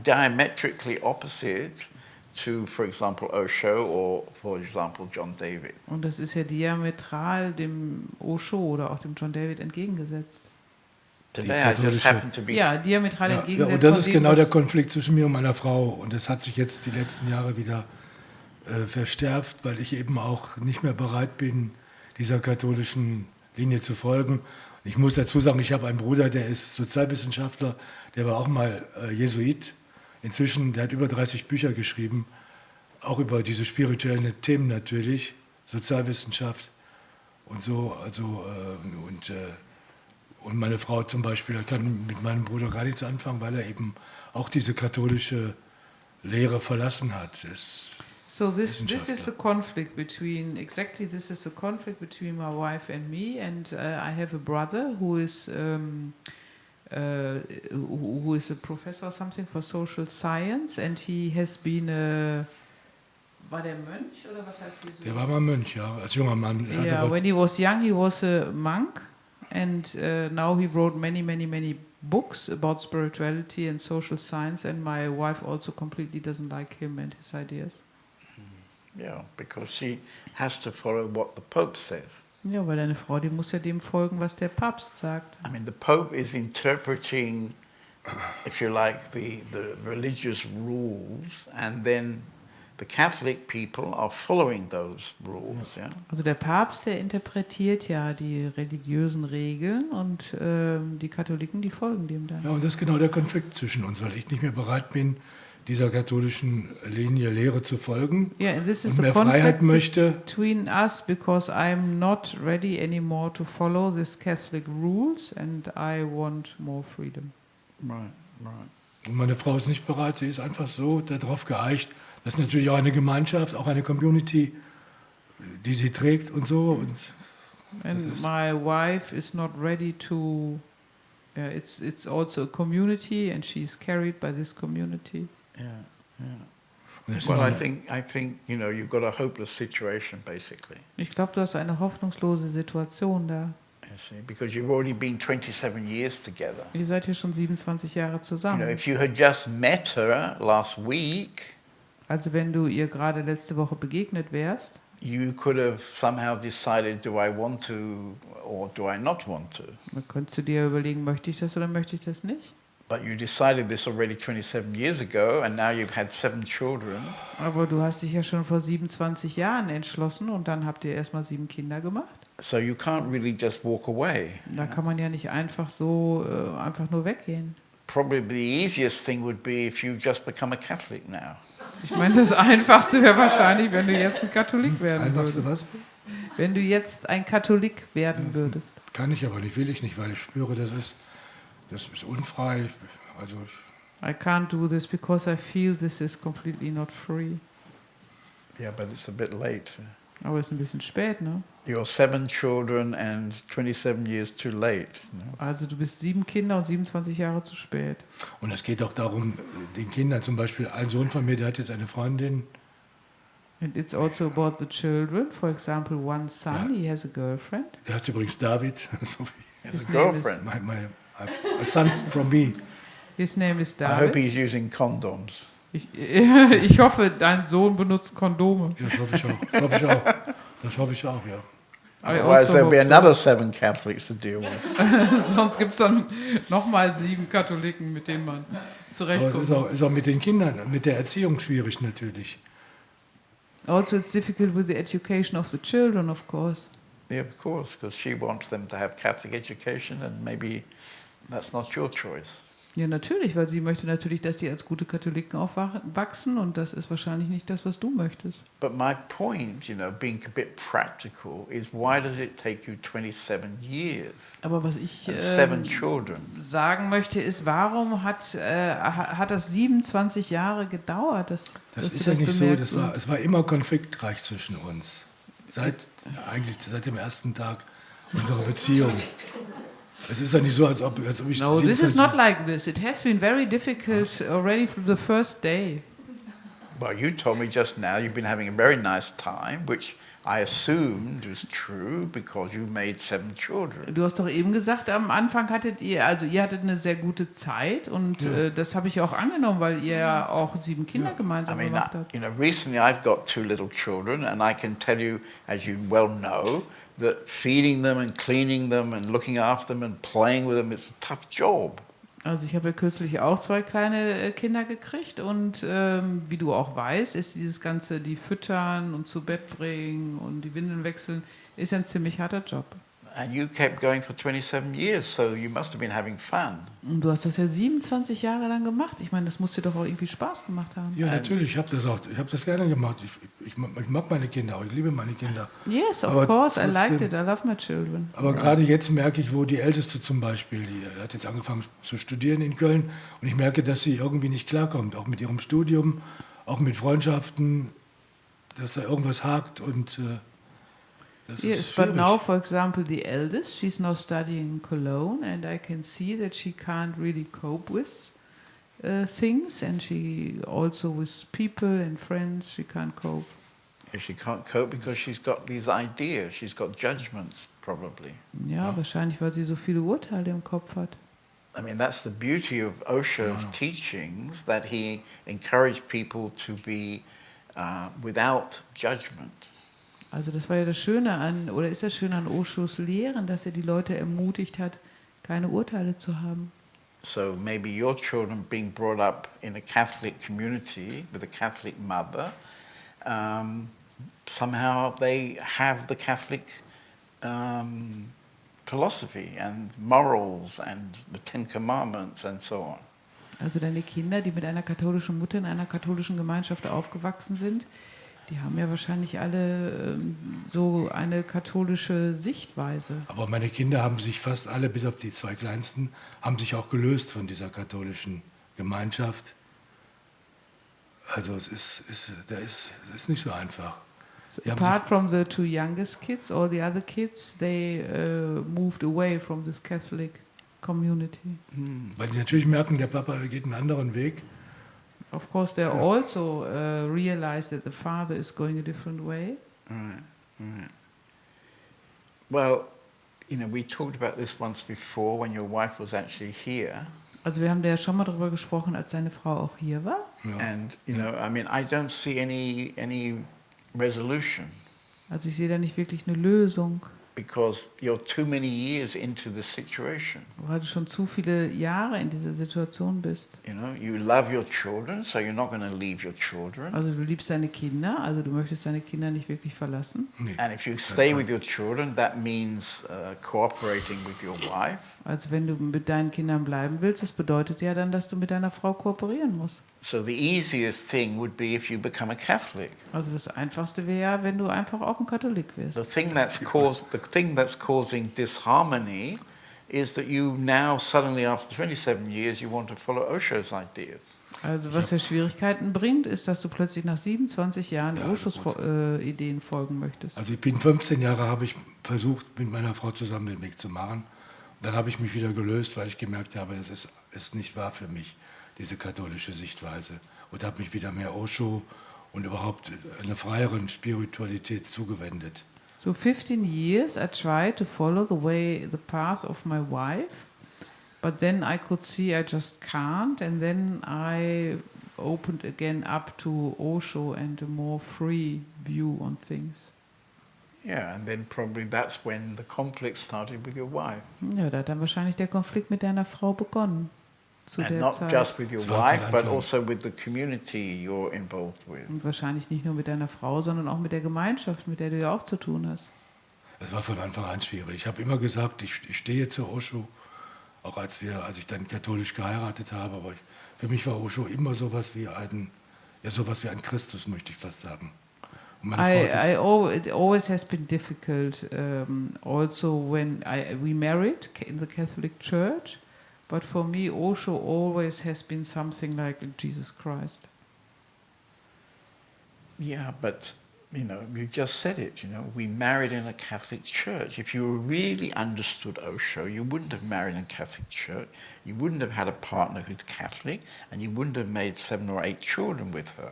diametrically opposite to, for example, Osho or, for example, John David. Und das ist ja diametral dem Osho oder auch dem John David entgegengesetzt. Today I just katholische- happen to be... Ja, diametral Ja, entgegengesetzt. und das von ist dem, genau was- der Konflikt zwischen mir und meiner Frau. Und das hat sich jetzt die letzten Jahre wieder verstärkt, weil ich eben auch nicht mehr bereit bin, dieser katholischen Linie zu folgen. Ich muss dazu sagen, ich habe einen Bruder, der ist Sozialwissenschaftler, der war auch mal Jesuit. Inzwischen, der hat über 30 Bücher geschrieben, auch über diese spirituellen Themen natürlich, Sozialwissenschaft und so. Also, und meine Frau zum Beispiel kann mit meinem Bruder gar nichts anfangen, weil er eben auch diese katholische Lehre verlassen hat. So this is the conflict between this is the conflict between my wife and me, and I have a brother who is a professor or something for social science, and he has been war der Mönch oder was heißt das? Der war mal Mönch, ja, als junger Mann. Er hat Yeah, aber- when he was young, he was a monk, and now he wrote many books about spirituality and social science. And my wife also completely doesn't like him and his ideas. Yeah, because she has to follow what the Pope says. Ja, weil deine Frau, die muss ja dem folgen, was der Papst sagt. I mean, the Pope is interpreting, if you like, the religious rules, and then the Catholic people are following those rules. Yeah. Also der Papst, der interpretiert ja die religiösen Regeln und die Katholiken, die folgen dem dann. Ja, und das ist genau der Konflikt zwischen uns, weil ich nicht mehr bereit bin, dieser katholischen Linie, Lehre zu folgen Yeah, and this is und the mehr Freiheit conflict möchte. between us because I'm not ready anymore to follow these Catholic rules and I want more freedom. Right, right. Und meine Frau ist nicht bereit, sie ist einfach so darauf geeicht. Das ist natürlich auch eine Gemeinschaft, auch eine Community, die sie trägt und so. Und And is- my wife is not ready to. It's also a community, and she's carried by this community. Yeah, yeah. und das ist Well, noch I eine- think you've got a hopeless situation basically. Ich glaube, das ist eine hoffnungslose Situation da. You see, because you've already been 27 years together. Ihr seid hier schon 27 Jahre You know, zusammen. if you had just met her last week, Also wenn du ihr gerade letzte Woche begegnet wärst, you could have somehow decided, do I want to or do I not want to? dann könntest du dir überlegen, möchte ich das oder möchte ich das nicht? But you decided this already 27 years ago, and now you've had 7 children. Aber du hast dich ja schon vor 27 Jahren entschlossen und dann habt ihr erstmal 7 Kinder gemacht. So you can't really just walk away. Da kann man ja nicht einfach so einfach nur weggehen. Probably the easiest thing would be if you just become a Catholic now. Ich meine, das Einfachste wäre wahrscheinlich, wenn du jetzt ein Katholik werden Einfachste würdest. was? Wenn du jetzt ein Katholik werden würdest. Kann ich aber nicht, will ich nicht, weil ich spüre, das ist unfrei. Also I can't do this because I feel this is completely not free. Yeah, but it's a bit late. Aber es ist ein bisschen spät, ne? You're 7 children and 27 years too late. Also du bist 7 Kinder und 27 Jahre zu spät. Und es geht auch darum, den Kindern zum Beispiel, ein Sohn von mir, der hat jetzt eine Freundin, And it's also about the children. For example, one son, he has a girlfriend. der heißt übrigens David, so wie As His a name is- girlfriend. a son from me. His name is I hope he's David. using condoms. Ich hoffe, dein Sohn benutzt Kondome. Ja, das hoffe ich auch. Das hoffe ich auch. Das hoffe ich auch, ja. I Otherwise also there'll be hope so. another 7 Catholics to deal with. Sonst gibt es dann nochmal 7 Katholiken, mit denen man Aber es zurechtkommt. ist auch mit den Kindern, mit der Erziehung schwierig natürlich. Also it's difficult with the education of the children, of course. Yeah, of course, because she wants them to have Catholic education, and maybe that's not your choice. Ja, natürlich, weil sie möchte natürlich, dass die als gute Katholiken aufwachsen und das ist wahrscheinlich nicht das, was du möchtest. But my point, being a bit practical, is why does it take you 27 years Aber was ich and 7 children? sagen möchte, ist, warum hat das 27 Jahre gedauert? Dass Das du ist ja nicht so, bemerkst es war immer konfliktreich zwischen uns. Seit dem ersten Tag unserer Beziehung. Es ist ja nicht so, als ob ich... No, this is not like this. It has been very difficult already from the first day. Well, you told me just now you've been having a very nice time, which I assumed was true because you made 7 children. Du hast doch eben gesagt, am Anfang hattet ihr hattet eine sehr gute Zeit und das habe ich auch angenommen, weil ihr ja auch 7 Kinder I gemeinsam mean, gemacht habt. recently I've got 2 little children, and I can tell you, as you well know, that feeding them and cleaning them and looking after them and playing with them is a tough job. Also ich habe ja kürzlich auch 2 kleine Kinder gekriegt und wie du auch weißt, ist dieses ganze, die füttern und zu Bett bringen und die Windeln wechseln, ist ein ziemlich harter Job. And you kept going for 27 years, so you must have been having fun. Und du hast das ja 27 Jahre lang gemacht. Ich meine, das muss dir doch auch irgendwie Spaß gemacht haben. Ja, natürlich, ich habe das gerne gemacht. Ich mag meine Kinder auch, ich liebe meine Kinder. Yes, of Aber course, I trotzdem- liked it, I love my children. Aber gerade jetzt merke ich, wo die Älteste zum Beispiel, die hat jetzt angefangen zu studieren in Köln und ich merke, dass sie irgendwie nicht klarkommt, auch mit ihrem Studium, auch mit Freundschaften, dass da irgendwas hakt und das ist Yes, but schwierig. now, for example, the eldest, she's now studying in Cologne, and I can see that she can't really cope with things, and she also with people and friends, she can't cope. She can't cope because she's got these ideas, she's got judgments, probably. Ja, wahrscheinlich, weil sie so viele Urteile im Kopf hat. I mean, that's the beauty of Osho's teachings, that he encouraged people to be without judgment. Also das war ja das Schöne an, oder ist das Schöne an Oshos Lehren, dass er die Leute ermutigt hat, keine Urteile zu haben. So maybe your children being brought up in a Catholic community with a Catholic mother, somehow they have the Catholic philosophy and morals and the 10 Commandments and so on. Also deine Kinder, die mit einer katholischen Mutter in einer katholischen Gemeinschaft aufgewachsen sind, die haben ja wahrscheinlich alle so eine katholische Sichtweise. Aber meine Kinder haben sich fast alle, bis auf die 2 Kleinsten, haben sich auch gelöst von dieser katholischen Gemeinschaft. Also es ist nicht so einfach. So Die haben apart from the 2 youngest kids, all the other kids, they moved away from this Catholic community. Weil die natürlich merken, der Papa geht einen anderen Weg. Of course, they also realize that the father is going a different way. Right, right. Well, we talked about this once before when your wife was actually here. Also wir haben da ja schon mal drüber gesprochen, als seine Frau auch hier war. Ja. And, I mean, I don't see any resolution Also ich sehe da nicht wirklich eine Lösung, because you're too many years into the situation. weil du schon zu viele Jahre in dieser Situation bist. You love your children, so you're not going to leave your children. Also du liebst deine Kinder, also du möchtest deine Kinder nicht wirklich verlassen. Nee. And if you stay with your children, that means cooperating with your wife. Also wenn du mit deinen Kindern bleiben willst, das bedeutet ja dann, dass du mit deiner Frau kooperieren musst. So the easiest thing would be if you become a Catholic. Also das Einfachste wäre ja, wenn du einfach auch ein Katholik wirst. The thing that's causing disharmony is that you now suddenly, after 27 years, you want to follow Osho's ideas. Also was ja Schwierigkeiten bringt, ist, dass du plötzlich nach 27 Jahren Ja, Oshos gut. Ideen folgen möchtest. Also ich bin 15 Jahre, habe ich versucht, mit meiner Frau zusammen den Weg zu machen. Dann habe ich mich wieder gelöst, weil ich gemerkt habe, es ist nicht wahr für mich, diese katholische Sichtweise. Und habe mich wieder mehr Osho und überhaupt einer freieren Spiritualität zugewendet. So 15 years I tried to follow the path of my wife, but then I could see I just can't, and then I opened again up to Osho and a more free view on things. Yeah, and then probably that's when the conflict started with your wife. Ja, da hat dann wahrscheinlich der Konflikt mit deiner Frau begonnen. Zu And der not Zeit. just with your Es war wife, von but Anfang. also with the community you're involved with. Und wahrscheinlich nicht nur mit deiner Frau, sondern auch mit der Gemeinschaft, mit der du ja auch zu tun hast. Es war von Anfang an schwierig. Ich habe immer gesagt, ich stehe zu Osho, auch als ich dann katholisch geheiratet habe. Aber für mich war Osho immer sowas wie ein Christus, möchte ich fast sagen. Und meine Frau hat It always has been difficult. Also when we married in the Catholic Church, but for me Osho always has been something like Jesus Christ. Yeah, but you just said it, we married in a Catholic church. If you really understood Osho, you wouldn't have married in a Catholic church, you wouldn't have had a partner who's Catholic, and you wouldn't have made 7 or 8 children with her.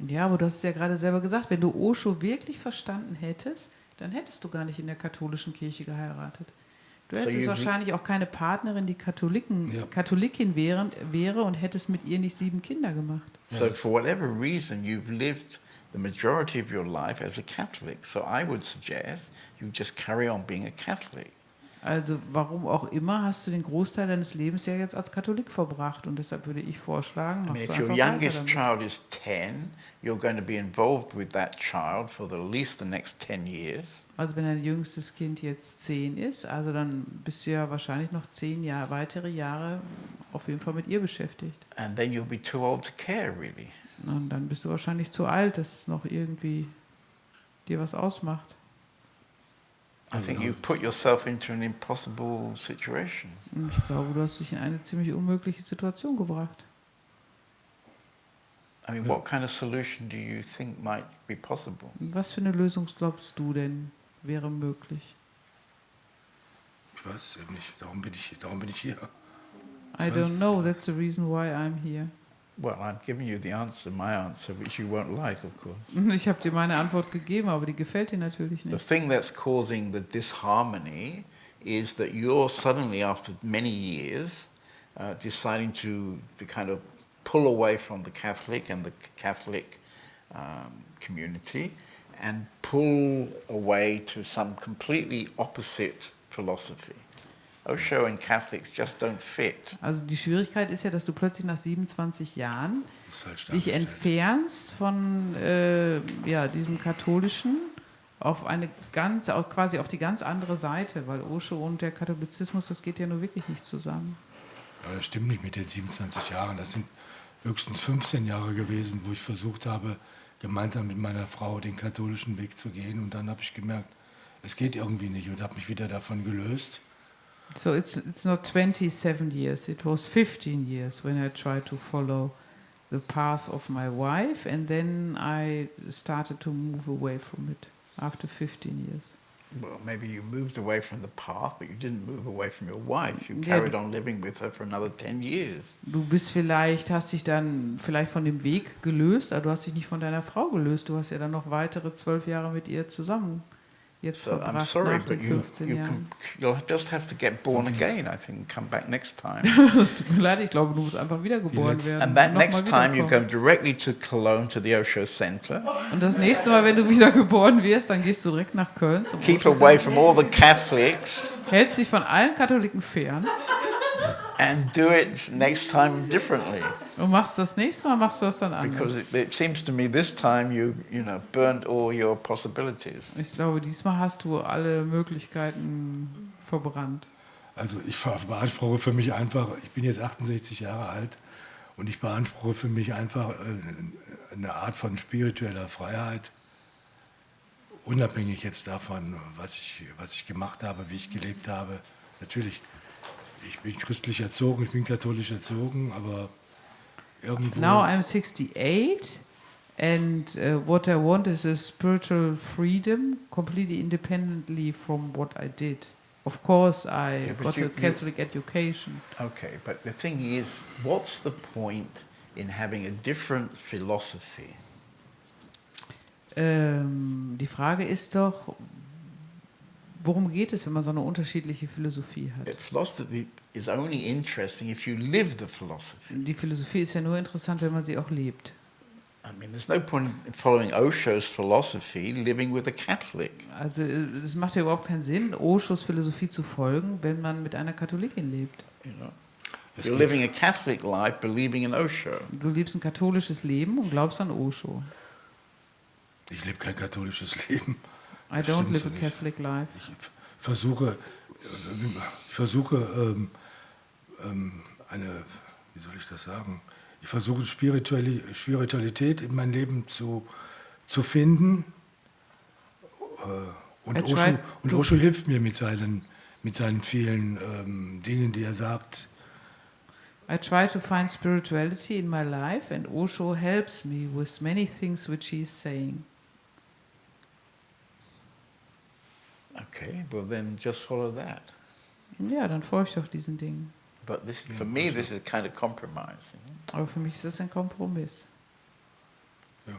Ja, aber du hast es ja gerade selber gesagt, wenn du Osho wirklich verstanden hättest, dann hättest du gar nicht in der katholischen Kirche geheiratet. Du So hättest you- wahrscheinlich auch keine Partnerin, die Ja. Katholikin wäre und hättest mit ihr nicht 7 Kinder gemacht. So for whatever reason, you've lived the majority of your life as a Catholic. So I would suggest you just carry on being a Catholic. Also warum auch immer hast du den Großteil deines Lebens ja jetzt als Katholik verbracht und deshalb würde ich vorschlagen, I mean, machst du if your einfach weiter youngest damit. child is 10, you're going to be involved with that child for at least the next 10 years. Also wenn dein jüngstes Kind jetzt 10 ist, also dann bist du ja wahrscheinlich noch 10 weitere Jahre auf jeden Fall mit ihr beschäftigt. And then you'll be too old to care, really. Und dann bist du wahrscheinlich zu alt, dass es noch irgendwie dir was ausmacht. I think you put yourself into an impossible situation. Und ich glaube, du hast dich in eine ziemlich unmögliche Situation gebracht. I mean, what kind of solution do you think might be possible? Was für eine Lösung glaubst du denn wäre möglich? Ich weiß es eben nicht, darum bin ich hier. I don't know, that's the reason why I'm here. Well, I'm giving you the answer, my answer, which you won't like, of course. Ich habe dir meine Antwort gegeben, aber die gefällt dir natürlich The nicht. thing that's causing the disharmony is that you're suddenly, after many years, deciding to kind of pull away from the Catholic and the Catholic community and pull away to some completely opposite philosophy. Osho and Catholics just don't fit. Also die Schwierigkeit ist ja, dass du plötzlich nach 27 Jahren Das ist falsch dich dargestellt. entfernst von diesem katholischen auf eine quasi auf die ganz andere Seite, weil Osho und der Katholizismus, das geht ja nur wirklich nicht zusammen. Aber das stimmt nicht mit den 27 Jahren. Das sind höchstens 15 Jahre gewesen, wo ich versucht habe, gemeinsam mit meiner Frau den katholischen Weg zu gehen. Und dann habe ich gemerkt, es geht irgendwie nicht und habe mich wieder davon gelöst. So it's not 27 years, it was 15 years when I tried to follow the path of my wife and then I started to move away from it after 15 years. Well, maybe you moved away from the path, but you didn't move away from your wife. You Yeah. carried on living with her for another 10 years. Du hast dich dann vielleicht von dem Weg gelöst, aber du hast dich nicht von deiner Frau gelöst. Du hast ja dann noch weitere 12 Jahre mit ihr zusammen jetzt So I'm verbracht sorry, nach den but 15 Jahren. you'll just have to get born again, I think, and come back next time. Es tut mir leid, ich glaube, du musst einfach wiedergeboren werden. And that und noch next mal time you wiederkommen. go directly to Cologne to the Osho Center. Und das nächste Mal, wenn du wiedergeboren wirst, dann gehst du direkt nach Köln zum Keep Osho away Center, from all the Catholics hältst dich von allen Katholiken fern and do it next time differently. und machst das nächste Mal machst du das dann Because anders. it seems to me this time you burned all your possibilities. Ich glaube, diesmal hast du alle Möglichkeiten verbrannt. Also ich beanspruche für mich einfach, ich bin jetzt 68 Jahre alt und ich beanspruche für mich einfach eine Art von spiritueller Freiheit, unabhängig jetzt davon, was ich gemacht habe, wie ich gelebt habe. Natürlich, ich bin christlich erzogen, ich bin katholisch erzogen, aber irgendwo... Now I'm 68 and what I want is a spiritual freedom completely independently from what I did. Of course I Yeah, but got a you- Catholic education. Okay, but the thing is, what's the point in having a different philosophy? Die Frage ist doch, worum geht es, wenn man so eine unterschiedliche Philosophie hat? Philosophy is only interesting if you live the philosophy. Die Philosophie ist ja nur interessant, wenn man sie auch lebt. I mean, there's no point in following Osho's philosophy living with a Catholic. Also es macht ja überhaupt keinen Sinn, Oshos Philosophie zu folgen, wenn man mit einer Katholikin lebt. You know, Es you're geht- living a Catholic life, believing in Osho. Du lebst ein katholisches Leben und glaubst an Osho. Ich lebe kein katholisches Leben. I Das don't stimmt live so a nicht. Catholic life. Ich versuche wie soll ich das sagen? Ich versuche Spiritualität in mein Leben zu finden. Und I tried to- Osho hilft mir mit seinen vielen Dingen, die er sagt. I try to find spirituality in my life and Osho helps me with many things which he is saying. Okay, well then just follow that. Ja, dann folge ich doch diesen Dingen. But this, for me, this is kind of compromise. You know? Aber für mich ist das ein Kompromiss. Ja.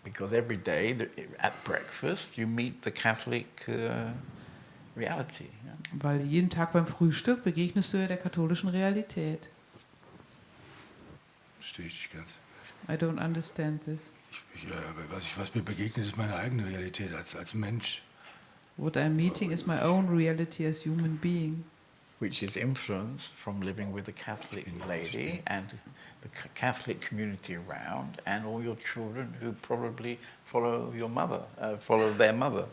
Because every day at breakfast you meet the Catholic reality. Yeah? Weil jeden Tag beim Frühstück begegnest du ja der katholischen Realität. Verstehe ich nicht ganz. I don't understand this. Was mir begegnet, ist meine eigene Realität als Mensch. What I'm meeting is my own reality as human being, Which is influenced from living with a Catholic lady and the Catholic community around, and all your children who probably follow your mother, follow their mother.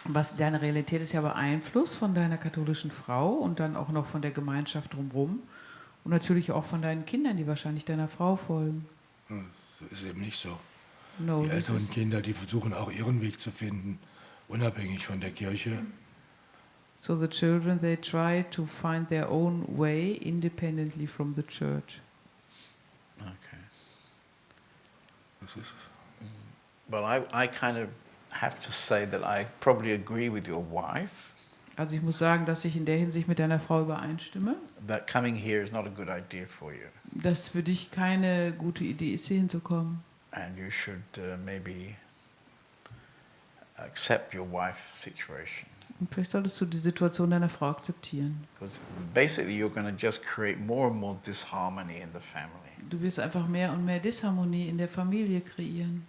Was deine Realität ist ja beeinflusst von deiner katholischen Frau und dann auch noch von der Gemeinschaft drumherum und natürlich auch von deinen Kindern, die wahrscheinlich deiner Frau folgen. So ist eben nicht so. No, Die this älteren is, Kinder, die versuchen auch ihren Weg zu finden, unabhängig von der Kirche. so the children, they try to find their own way independently from the church. Okay. Das ist, Well, I kind of have to say that I probably agree with your wife Also ich muss sagen, dass ich in der Hinsicht mit deiner Frau übereinstimme, that coming here is not a good idea for you, dass für dich keine gute Idee ist, hier hinzukommen. and you should maybe accept your wife's situation. Und vielleicht solltest du die Situation deiner Frau akzeptieren. Because basically you're going to just create more and more disharmony in the family. Du wirst einfach mehr und mehr Disharmonie in der Familie kreieren.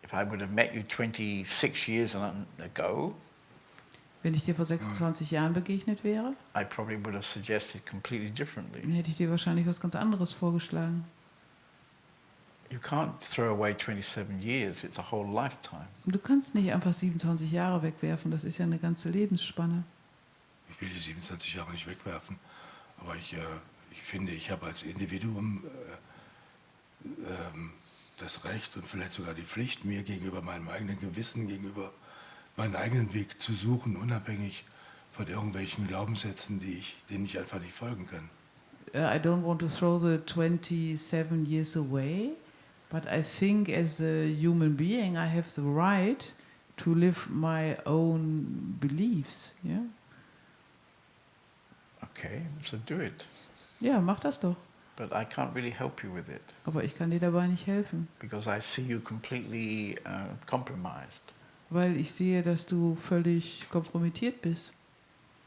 If I would have met you 26 years ago, Wenn ich dir vor 26 Jahren begegnet wäre, I probably would have suggested completely differently. dann hätte ich dir wahrscheinlich was ganz anderes vorgeschlagen. You can't throw away 27 years, it's a whole lifetime. Und du kannst nicht einfach 27 Jahre wegwerfen, das ist ja eine ganze Lebensspanne. ich will die 27 Jahre nicht wegwerfen, aber ich finde, ich habe als Individuum das Recht und vielleicht sogar die Pflicht, mir gegenüber meinem eigenen Gewissen, gegenüber meinen eigenen Weg zu suchen, unabhängig von irgendwelchen Glaubenssätzen, denen ich einfach nicht folgen kann. I don't want to throw the 27 years away, but I think as a human being I have the right to live my own beliefs. Yeah? Okay, so do it. Ja, mach das doch. But I can't really help you with it Aber ich kann dir dabei nicht helfen, because I see you completely compromised. weil ich sehe, dass du völlig kompromittiert bist.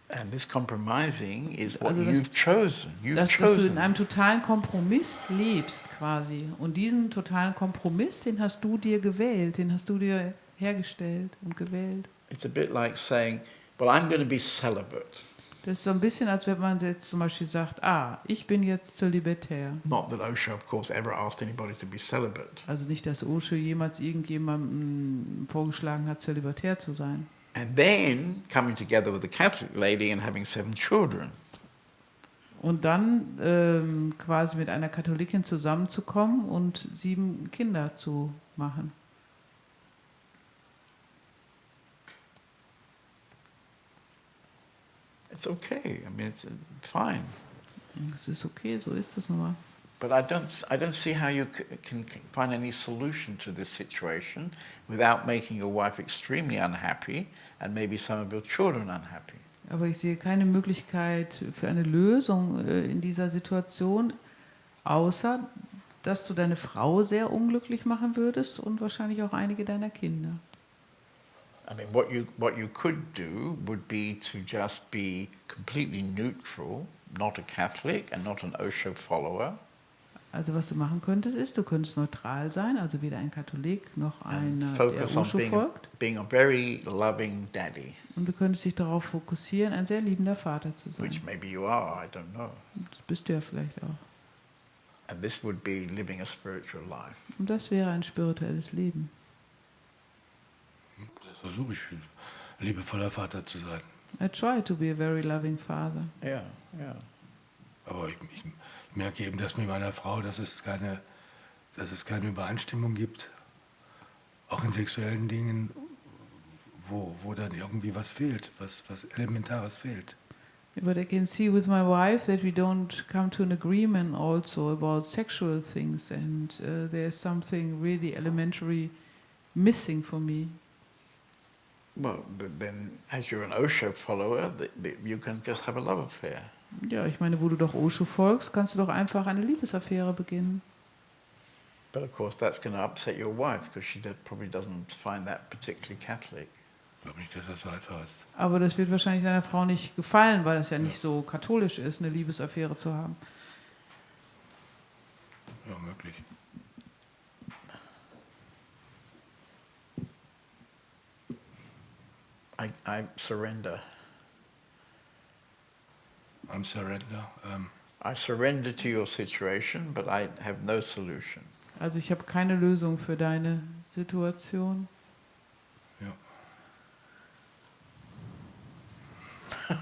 And this compromising is what Also das- you've chosen. You've Dass du in chosen. einem totalen Kompromiss lebst quasi. Und diesen totalen Kompromiss, den hast du dir gewählt, den hast du dir hergestellt und gewählt. It's a bit like saying, well, I'm going to be celibate. Das ist so ein bisschen, als wenn man jetzt zum Beispiel sagt, ich bin jetzt zölibatär. Not that Osho, of course, ever asked anybody to be celibate. Also nicht, dass Osho jemals irgendjemandem vorgeschlagen hat, zölibatär zu sein. And then coming together with a Catholic lady and having 7 children. Und dann quasi mit einer Katholikin zusammenzukommen und 7 Kinder zu machen. It's okay. I mean, it's fine. Es ist okay, so ist es nun mal. But I don't see how you can find any solution to this situation without making your wife extremely unhappy and maybe some of your children unhappy. Aber ich sehe keine Möglichkeit für eine Lösung in dieser Situation, außer dass du deine Frau sehr unglücklich machen würdest und wahrscheinlich auch einige deiner Kinder. I mean, what you could do would be to just be completely neutral, not a Catholic and not an Osho follower. Also was du machen könntest, ist, du könntest neutral sein, also weder ein Katholik noch And einer, der focus on Osho folgt. being a very loving daddy, Und du könntest dich darauf fokussieren, ein sehr liebender Vater zu sein. which maybe you are, I don't know. Das bist du ja vielleicht auch. And this would be living a spiritual life. Und das wäre ein spirituelles Leben. Das versuche ich, ein liebevoller Vater zu sein. I try to be a very loving father. Yeah, yeah. Aber ich merke eben, dass mit meiner Frau, dass es keine Übereinstimmung gibt, auch in sexuellen Dingen, wo dann irgendwie was fehlt, was Elementares fehlt. But I can see with my wife that we don't come to an agreement also about sexual things, and there's something really elementary missing for me. Well, then as you're an Osho follower, you can just have a love affair. Ja, ich meine, wo du doch Osho folgst, kannst du doch einfach eine Liebesaffäre beginnen. But of course, that's going to upset your wife because she probably doesn't find that particularly Catholic. Ich glaube nicht, dass das so einfach ist. Aber das wird wahrscheinlich deiner Frau nicht gefallen, weil das ja nicht so katholisch ist, eine Liebesaffäre zu haben. Ja, möglich. I surrender. I'm surrender. I surrender to your situation, but I have no solution. Also ich habe keine Lösung für deine Situation. Ja.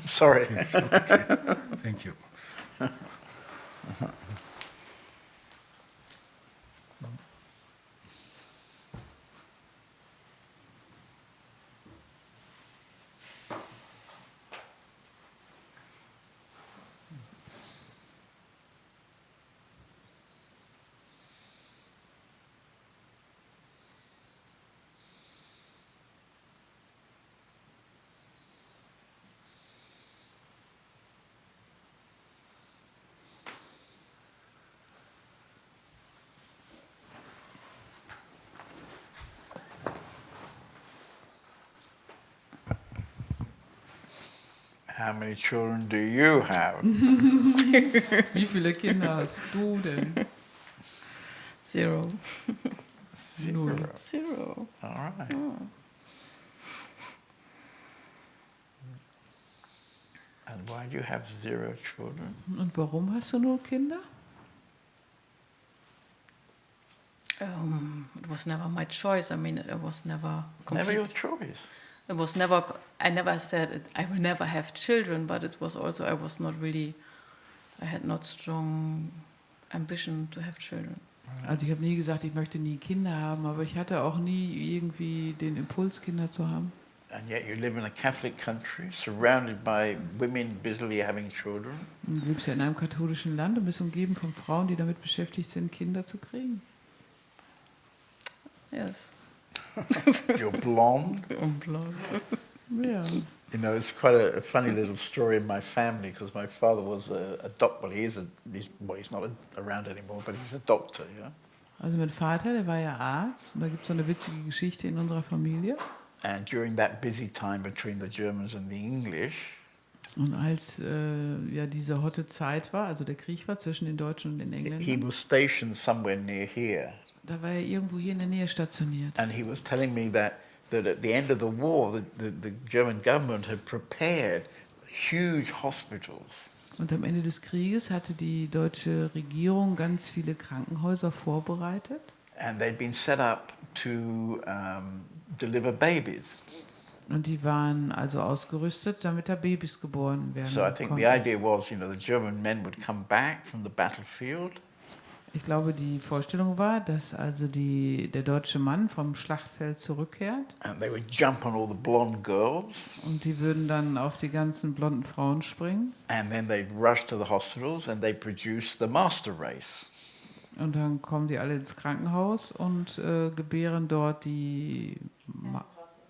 Sorry. Okay. Thank you. How many children do you have? Wie viele Kinder hast du denn? 0. Null. 0. All right. And why do you have 0 children? Und warum hast du 0 Kinder? It was never my choice. I mean, it was never Never your complete. choice. It was never. I never said it, I will never have children, but it was also I was not really. I had not strong ambition to have children. Also ich habe nie gesagt, ich möchte nie Kinder haben, aber ich hatte auch nie irgendwie den Impuls, Kinder zu haben. And yet you live in a Catholic country, surrounded by women busily having children. Du lebst ja in einem katholischen Land und bist umgeben von Frauen, die damit beschäftigt sind, Kinder zu kriegen. Yes. You're blonde. Ja. You know, it's quite a funny little story in my family because my father was a doctor. Well, he's not around anymore, but he's a doctor, yeah. Also mein Vater, der war ja Arzt und da gibt es so eine witzige Geschichte in unserer Familie. And during that busy time between the Germans and the English, Und als ja diese hotte Zeit war, also der Krieg war zwischen den Deutschen und den he Engländern, was stationed somewhere near here. da war er irgendwo hier in der Nähe stationiert. And he was telling me that at the end of the war, the German government had prepared huge hospitals. Und am Ende des Krieges hatte die deutsche Regierung ganz viele Krankenhäuser vorbereitet. And they'd been set up to deliver babies. Und die waren also ausgerüstet, damit da Babys geboren werden So I think the konnten. idea was, you know, the German men would come back from the battlefield Ich glaube, die Vorstellung war, dass also der deutsche Mann vom Schlachtfeld zurückkehrt and they would jump on all the blonde girls und die würden dann auf die ganzen blonden Frauen springen and then they'd rush to the hospitals and they'd produce the master race. und dann kommen die alle ins Krankenhaus und gebären dort die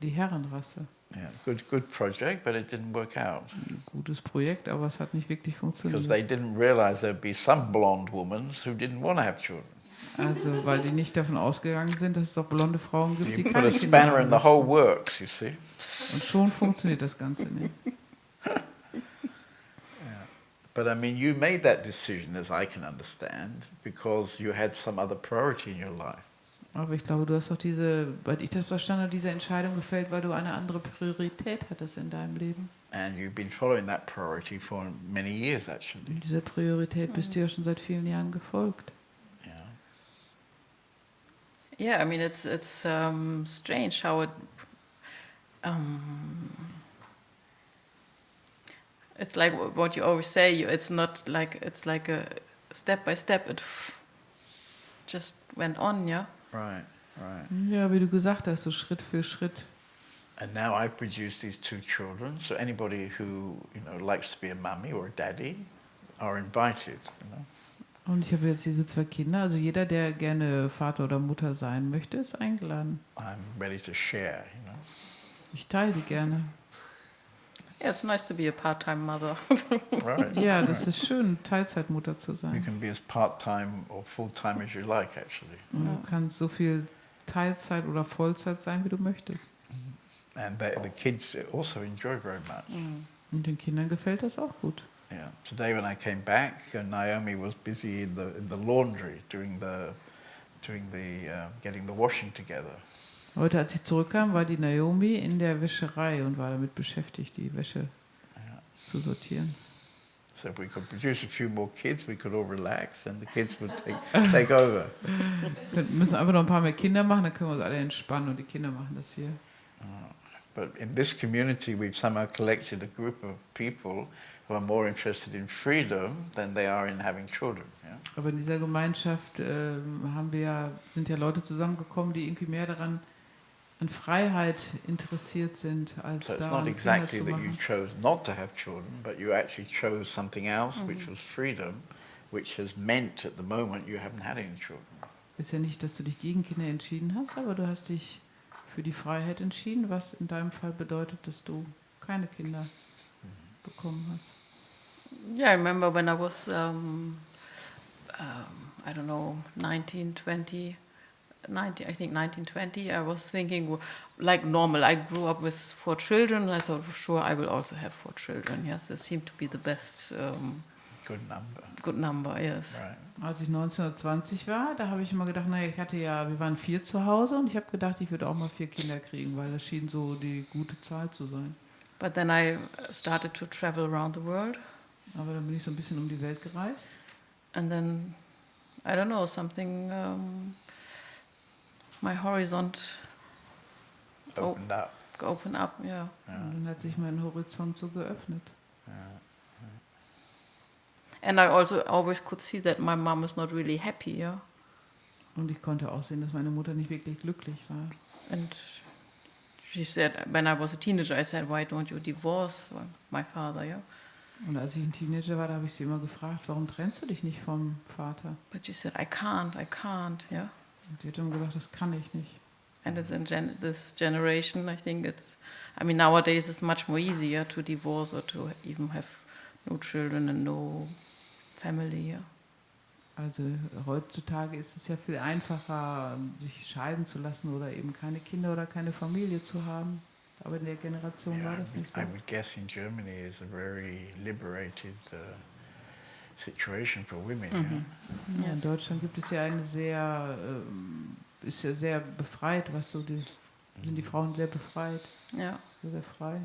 Herrenrasse. Yeah, good project, but it didn't work out Ein gutes Projekt, aber es hat nicht wirklich because funktioniert. they didn't realize there'd be some blonde women who didn't want to have children. Also, weil die nicht davon ausgegangen sind, dass es auch blonde Frauen gibt, die You put keine a Kinder spanner in the haben. whole works, you see. Und schon funktioniert das Ganze nicht. But I mean, you made that decision, as I can understand, because you had some other priority in your life. Aber ich glaube, du hast doch weil ich das verstanden habe, diese Entscheidung gefällt, weil du eine andere Priorität hattest in deinem Leben. And you've been following that priority for many years, actually. Und dieser Priorität bist du ja schon seit vielen Jahren gefolgt. Yeah. Yeah, I mean it's strange how it's like what you always say. It's not like it's like a step by step. It just went on, yeah. Right, right. Ja, wie du gesagt hast, so Schritt für Schritt. And now I've produced these 2 children, so anybody who, you know, likes to be a mummy or a daddy are invited, you know. Und ich habe jetzt diese 2 Kinder, also jeder, der gerne Vater oder Mutter sein möchte, ist eingeladen. I'm ready to share, you know. Ich teile die gerne. Yeah, it's nice to be a part-time mother. Right. Ja, das ist schön, Teilzeitmutter zu You sein. can be as part-time or full-time as you like, actually. Und du kannst so viel Teilzeit oder Vollzeit sein, wie du möchtest. And the kids also enjoy very much. Und den Kindern gefällt das auch gut. Yeah. Today when I came back, Naomi was busy in the laundry, doing the getting the washing together. Heute, als ich zurückkam, war die Naomi in der Wäscherei und war damit beschäftigt, die Wäsche zu sortieren. So if we could produce a few more kids, we could all relax and the kids would take over. Wir müssen einfach noch ein paar mehr Kinder machen, dann können wir uns alle entspannen und die Kinder machen das hier. But in this community, we've somehow collected a group of people who are more interested in freedom than they are in having children. Yeah? Aber in dieser Gemeinschaft sind ja Leute zusammengekommen, die irgendwie mehr daran an Freiheit interessiert sind, als So it's daran, not Kinder exactly zu that you machen. chose not to have children, but you actually chose something else, which was freedom, which has meant at the moment you haven't had any children. Ist ja nicht, dass du dich gegen Kinder entschieden hast, aber du hast dich für die Freiheit entschieden, was in deinem Fall bedeutet, dass du keine Kinder bekommen hast. Yeah, I remember when I was, I don't know, 19, 20, I think 19, 20, I was thinking, like normal, I grew up with 4 children, I thought, sure, I will also have 4 children, yes, it seemed to be the best Good number. yes. Right. Als ich 1920 war, da habe ich immer gedacht, naja, wir waren 4 zu Hause und ich habe gedacht, ich würde auch mal 4 Kinder kriegen, weil das schien so die gute Zahl zu sein. But then I started to travel around the world, Aber dann bin ich so ein bisschen um die Welt gereist. and then, I don't know, something, my horizont Opened up. opened up, yeah. Yeah. Und dann hat sich mein Horizont so geöffnet. Yeah. And I also always could see that my mom is not really happy, yeah. Und ich konnte auch sehen, dass meine Mutter nicht wirklich glücklich war. And she said, when I was a teenager, I said, why don't you divorce my father, yeah? Und als ich ein Teenager war, da habe ich sie immer gefragt, warum trennst du dich nicht vom Vater? But she said, I can't, yeah? Und sie hat immer gesagt, das kann ich nicht. And it's in this generation, I think nowadays it's much more easier to divorce or to even have no children and no family, yeah? Also heutzutage ist es ja viel einfacher, sich scheiden zu lassen oder eben keine Kinder oder keine Familie zu haben. Aber in der Generation Yeah, war das nicht so. I would guess in Germany is a very liberated situation for women. Yeah? Ja, in Yes. Deutschland gibt es ja eine ist ja sehr befreit, sind die Frauen sehr befreit, Yeah. sehr frei.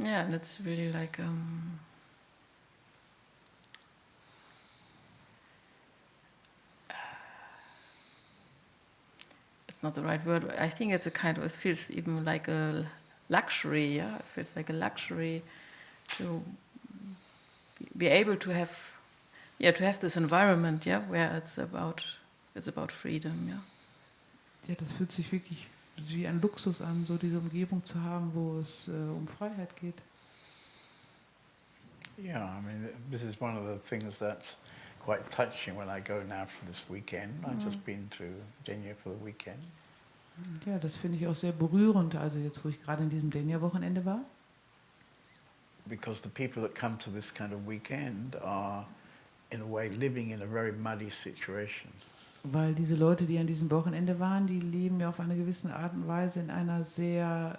Yeah, and it's really like it's not the right word. I think it's it feels even like a luxury, yeah. It feels like a luxury to be able to have this environment, yeah, where it's about freedom, yeah. Ja, das fühlt sich wirklich wie ein Luxus an, so diese Umgebung zu haben, wo es um Freiheit geht. Yeah, I mean, this is one of the things that's quite touching when I go now for this weekend. I've just been to Kenya for the weekend. Ja, das finde ich auch sehr berührend, also jetzt, wo ich gerade in diesem Denia-Wochenende war. Because the people that come to this kind of weekend are, in a way, living in a very muddy situation. Weil diese Leute, die an diesem Wochenende waren, die leben ja auf eine gewisse Art und Weise in einer sehr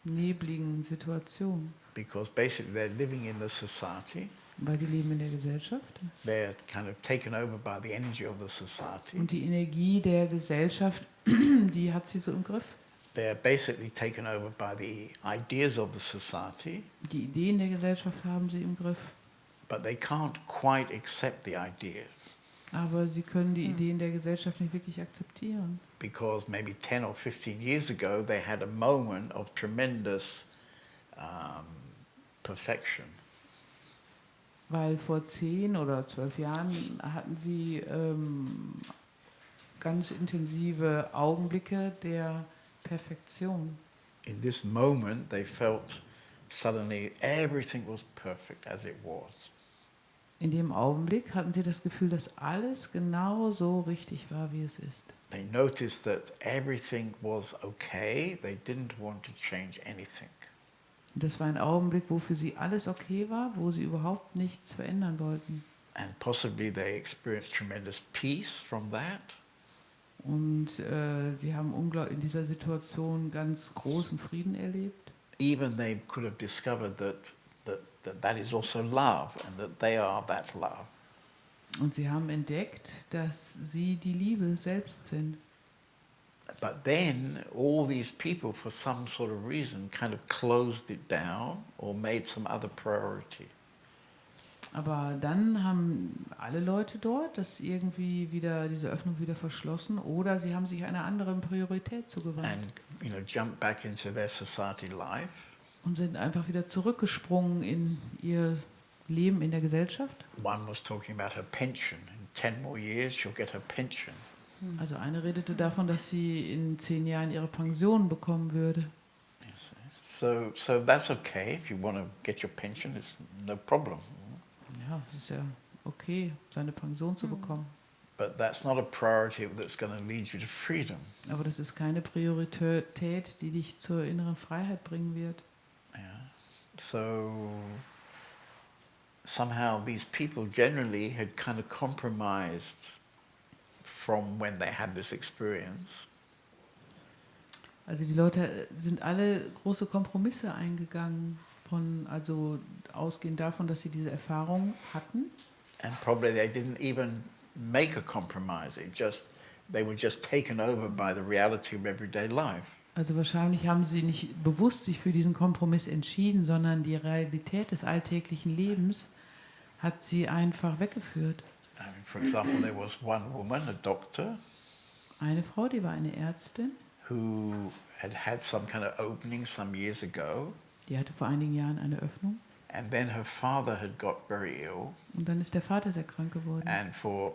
nebligen Situation. Because basically they're living in the society. Weil die leben in der Gesellschaft. They're kind of taken over by the energy of the society. Und die Energie der Gesellschaft, die hat sie so im Griff. They're basically taken over by the ideas of the society. Die Ideen der Gesellschaft haben sie im Griff. but they can't quite accept the ideas Aber sie können die Ideen der Gesellschaft nicht wirklich akzeptieren. because maybe 10 or 15 years ago they had a moment of tremendous perfection. Weil vor 10 oder 12 Jahren hatten sie ganz intensive Augenblicke der Perfektion. In this moment they felt suddenly everything was perfect as it was. In dem Augenblick hatten sie das Gefühl, dass alles genau so richtig war, wie es ist. They noticed that everything was okay. They didn't want to change anything. Und das war ein Augenblick, wo für sie alles okay war, wo sie überhaupt nichts verändern wollten. And possibly they experienced tremendous peace from that. Und sie haben in dieser Situation ganz großen Frieden erlebt. Even they could have discovered that is also love and that they are that love. Und sie haben entdeckt, dass sie die Liebe selbst sind. But then all these people, for some sort of reason, kind of closed it down or made some other priority. Aber dann haben alle Leute dort diese Öffnung wieder verschlossen oder sie haben sich einer anderen Priorität zugewandt. And jump back into their society life. Und sind einfach wieder zurückgesprungen in ihr Leben in der Gesellschaft. One was talking about her pension. In 10 more years she'll get her pension. Also eine redete davon, dass sie in 10 Jahren ihre Pension bekommen würde. So that's okay. If you want to get your pension, it's no problem. Ja, es ist ja okay, seine Pension zu bekommen. But that's not a priority that's going to lead you to freedom. Aber das ist keine Priorität, die dich zur inneren Freiheit bringen wird. Yeah. So somehow these people generally had kind of compromised from when they had this experience. Also die Leute sind alle große Kompromisse eingegangen, also ausgehend davon, dass sie diese Erfahrung hatten. And probably they didn't even make a compromise. They were just taken over by the reality of everyday life. Also wahrscheinlich haben sie nicht bewusst sich für diesen Kompromiss entschieden, sondern die Realität des alltäglichen Lebens hat sie einfach weggeführt. I mean, for example, there was one woman, a doctor, Eine Frau, die war eine Ärztin, who had some kind of opening some years ago, die hatte vor einigen Jahren eine Öffnung and then her father had got very ill, und dann ist der Vater sehr krank geworden. and for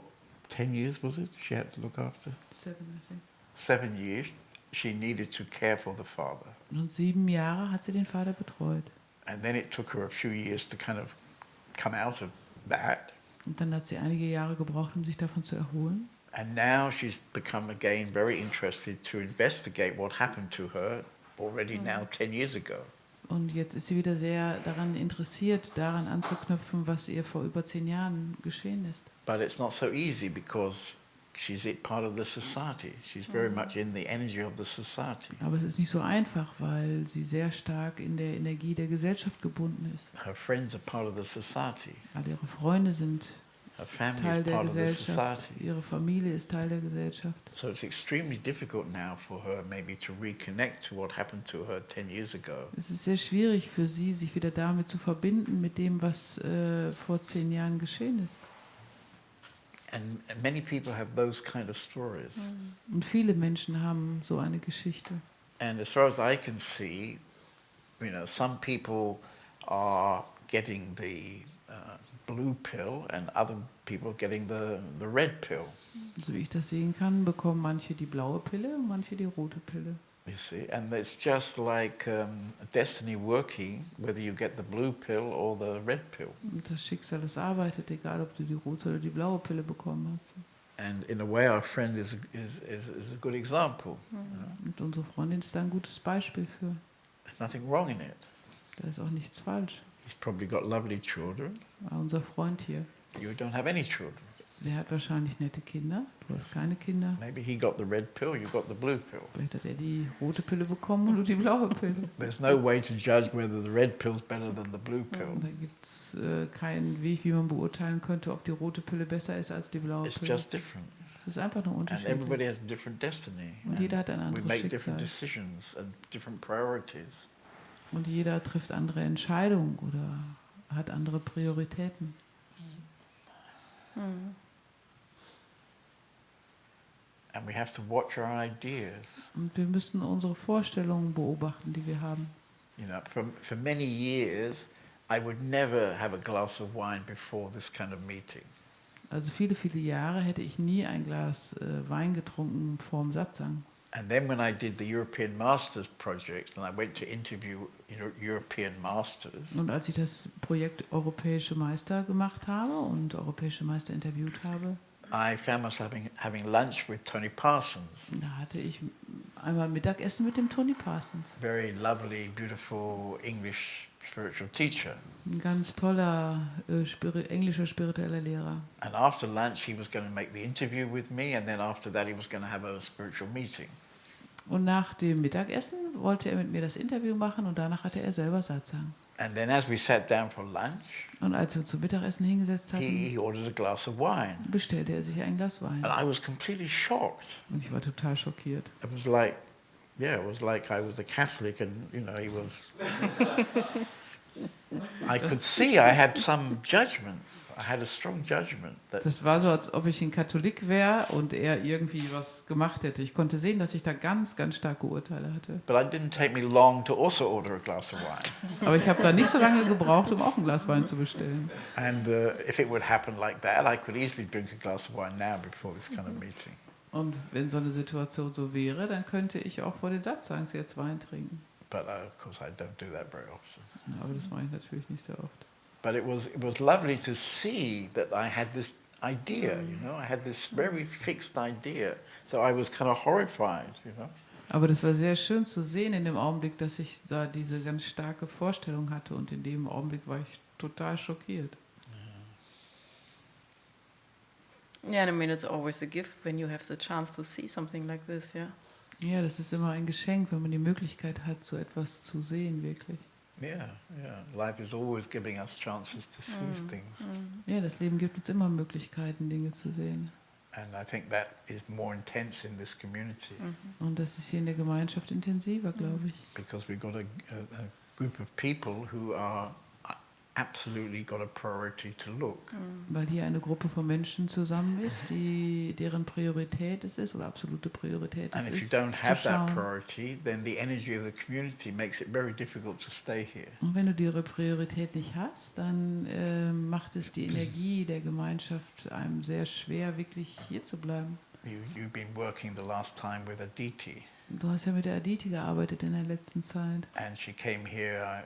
10 years, was it, she had to look after? 7, I think. 7 years, she needed to care for the father. Und 7 Jahre hat sie den Vater betreut. And then it took her a few years to kind of come out of that. Und dann hat sie einige Jahre gebraucht, um sich davon zu erholen. And now she's become again very interested to investigate what happened to her already now 10 years ago. Und jetzt ist sie wieder sehr daran interessiert, daran anzuknüpfen, was ihr vor über 10 Jahren geschehen ist. But it's not so easy because she's part of the society. She's very much in the energy of the society. Aber es ist nicht so einfach, weil sie sehr stark in der Energie der Gesellschaft gebunden ist. Her friends are part of the society. Alle ihre Freunde sind Her family Teil is der part of the Gesellschaft, society. ihre Familie ist Teil der Gesellschaft. So it's extremely difficult now for her maybe to reconnect to what happened to her 10 years ago. Es ist sehr schwierig für sie, sich wieder damit zu verbinden, mit dem, was vor 10 Jahren geschehen ist. And many people have those kind of stories. Und viele Menschen haben so eine Geschichte. And as far as I can see, some people are getting the blue pill and other people getting the red pill. So wie ich das sehen kann, bekommen manche die blaue Pille und manche die rote Pille. You see, and it's just like destiny working, whether you get the blue pill or the red pill. Und das Schicksal, das arbeitet, egal ob du die rote oder die blaue Pille bekommen hast. And in a way, our friend is a good example. Und unsere Freundin ist da ein gutes Beispiel für. There's nothing wrong in it. Da ist auch nichts falsch. He's probably got lovely children. Aber unser Freund hier, You don't have any children. der hat wahrscheinlich nette Kinder. Du hast keine Kinder. Maybe he got the red pill, you got the blue pill. Vielleicht hat er die rote Pille bekommen und du die blaue Pille. There's no way to judge whether the red pill's better than the blue pill. Und da gibt es keinen Weg, wie man beurteilen könnte, ob die rote Pille besser ist als die blaue It's Pille. just different. Es ist einfach nur And Unterschied. everybody has a different destiny. Und jeder hat ein And we anderes make different Schicksal. decisions and different priorities. Und jeder trifft andere Entscheidungen oder hat andere Prioritäten. And we have to watch our ideas. Und wir müssen unsere Vorstellungen beobachten, die wir haben. You know, for many years, I would never have a glass of wine before this kind of meeting. Also viele, viele Jahre hätte ich nie ein Glas Wein getrunken vorm Satsang. And then when I did the European Masters project and I went to interview European Masters, Und als ich das Projekt Europäische Meister gemacht habe und Europäische Meister interviewt habe, I found myself having lunch with Tony Parsons, da hatte ich einmal Mittagessen mit dem Tony Parsons. very lovely, beautiful English spiritual teacher. Ein ganz toller englischer spiritueller Lehrer. And after lunch, he was going to make the interview with me, and then after that, he was going to have a spiritual meeting. Und nach dem Mittagessen wollte er mit mir das Interview machen und danach hatte er selber Satsang. And then as we sat down for lunch, Und als wir zum Mittagessen hingesetzt hatten, he ordered a glass of wine. bestellte er sich ein Glas Wein. And I was completely shocked. Und ich war total schockiert. It was like, yeah, it was like I was a Catholic and, you know, he was... I could see I had some judgment. I had a strong judgment. Das war so, als ob ich ein Katholik wäre und er irgendwie was gemacht hätte. Ich konnte sehen, dass ich da ganz, ganz starke Urteile hatte. But it didn't take me long to also order a glass of wine. Aber ich habe da nicht so lange gebraucht, um auch ein Glas Wein zu bestellen. And if it would happen like that, I could easily drink a glass of wine now before this kind of meeting. Und wenn so eine Situation so wäre, dann könnte ich auch vor den Satsangs jetzt Wein trinken. But of course I don't do that very often. Aber das mache ich natürlich nicht sehr oft. But it was lovely to see that I had this idea, you know, I had this very fixed idea. So I was kind of horrified, you know. Aber das war sehr schön zu sehen in dem Augenblick, dass ich da diese ganz starke Vorstellung hatte und in dem Augenblick war ich total schockiert. Yeah, and I mean, it's always a gift when you have the chance to see something like this, yeah. Ja, das ist immer ein Geschenk, wenn man die Möglichkeit hat, so etwas zu sehen, wirklich. Yeah, yeah. Life is always giving us chances to see things. Ja, das Leben gibt uns immer Möglichkeiten, Dinge zu sehen. And I think that is more intense in this community Und das ist hier in der Gemeinschaft intensiver, glaube ich. because we've got a group of people who are absolutely got a priority to look. Weil hier eine Gruppe von Menschen zusammen ist, deren Priorität es ist, oder absolute Priorität es And if you ist, don't have zu that schauen. priority, then the energy of the community makes it very difficult to stay here. Und wenn du ihre Priorität nicht hast, dann macht es die Energie der Gemeinschaft einem sehr schwer, wirklich hier zu bleiben. You've been working the last time with Aditi, Du hast ja mit der Aditi gearbeitet in der letzten Zeit. and she came here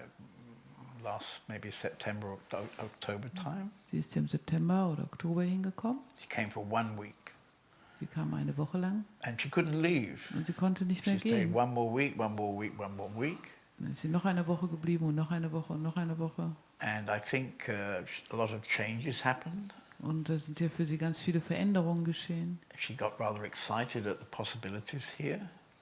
last maybe September, October time. Sie ist ja im September oder Oktober hingekommen. She came for 1 week, Sie kam eine Woche lang and she couldn't leave. und sie konnte nicht She mehr stayed gehen. 1 more week, 1 more week, 1 more week. Dann ist sie noch eine Woche geblieben und noch eine Woche und noch eine Woche. And I think a lot of changes happened. Und da sind ja für sie ganz viele Veränderungen geschehen. She got rather excited at the possibilities here.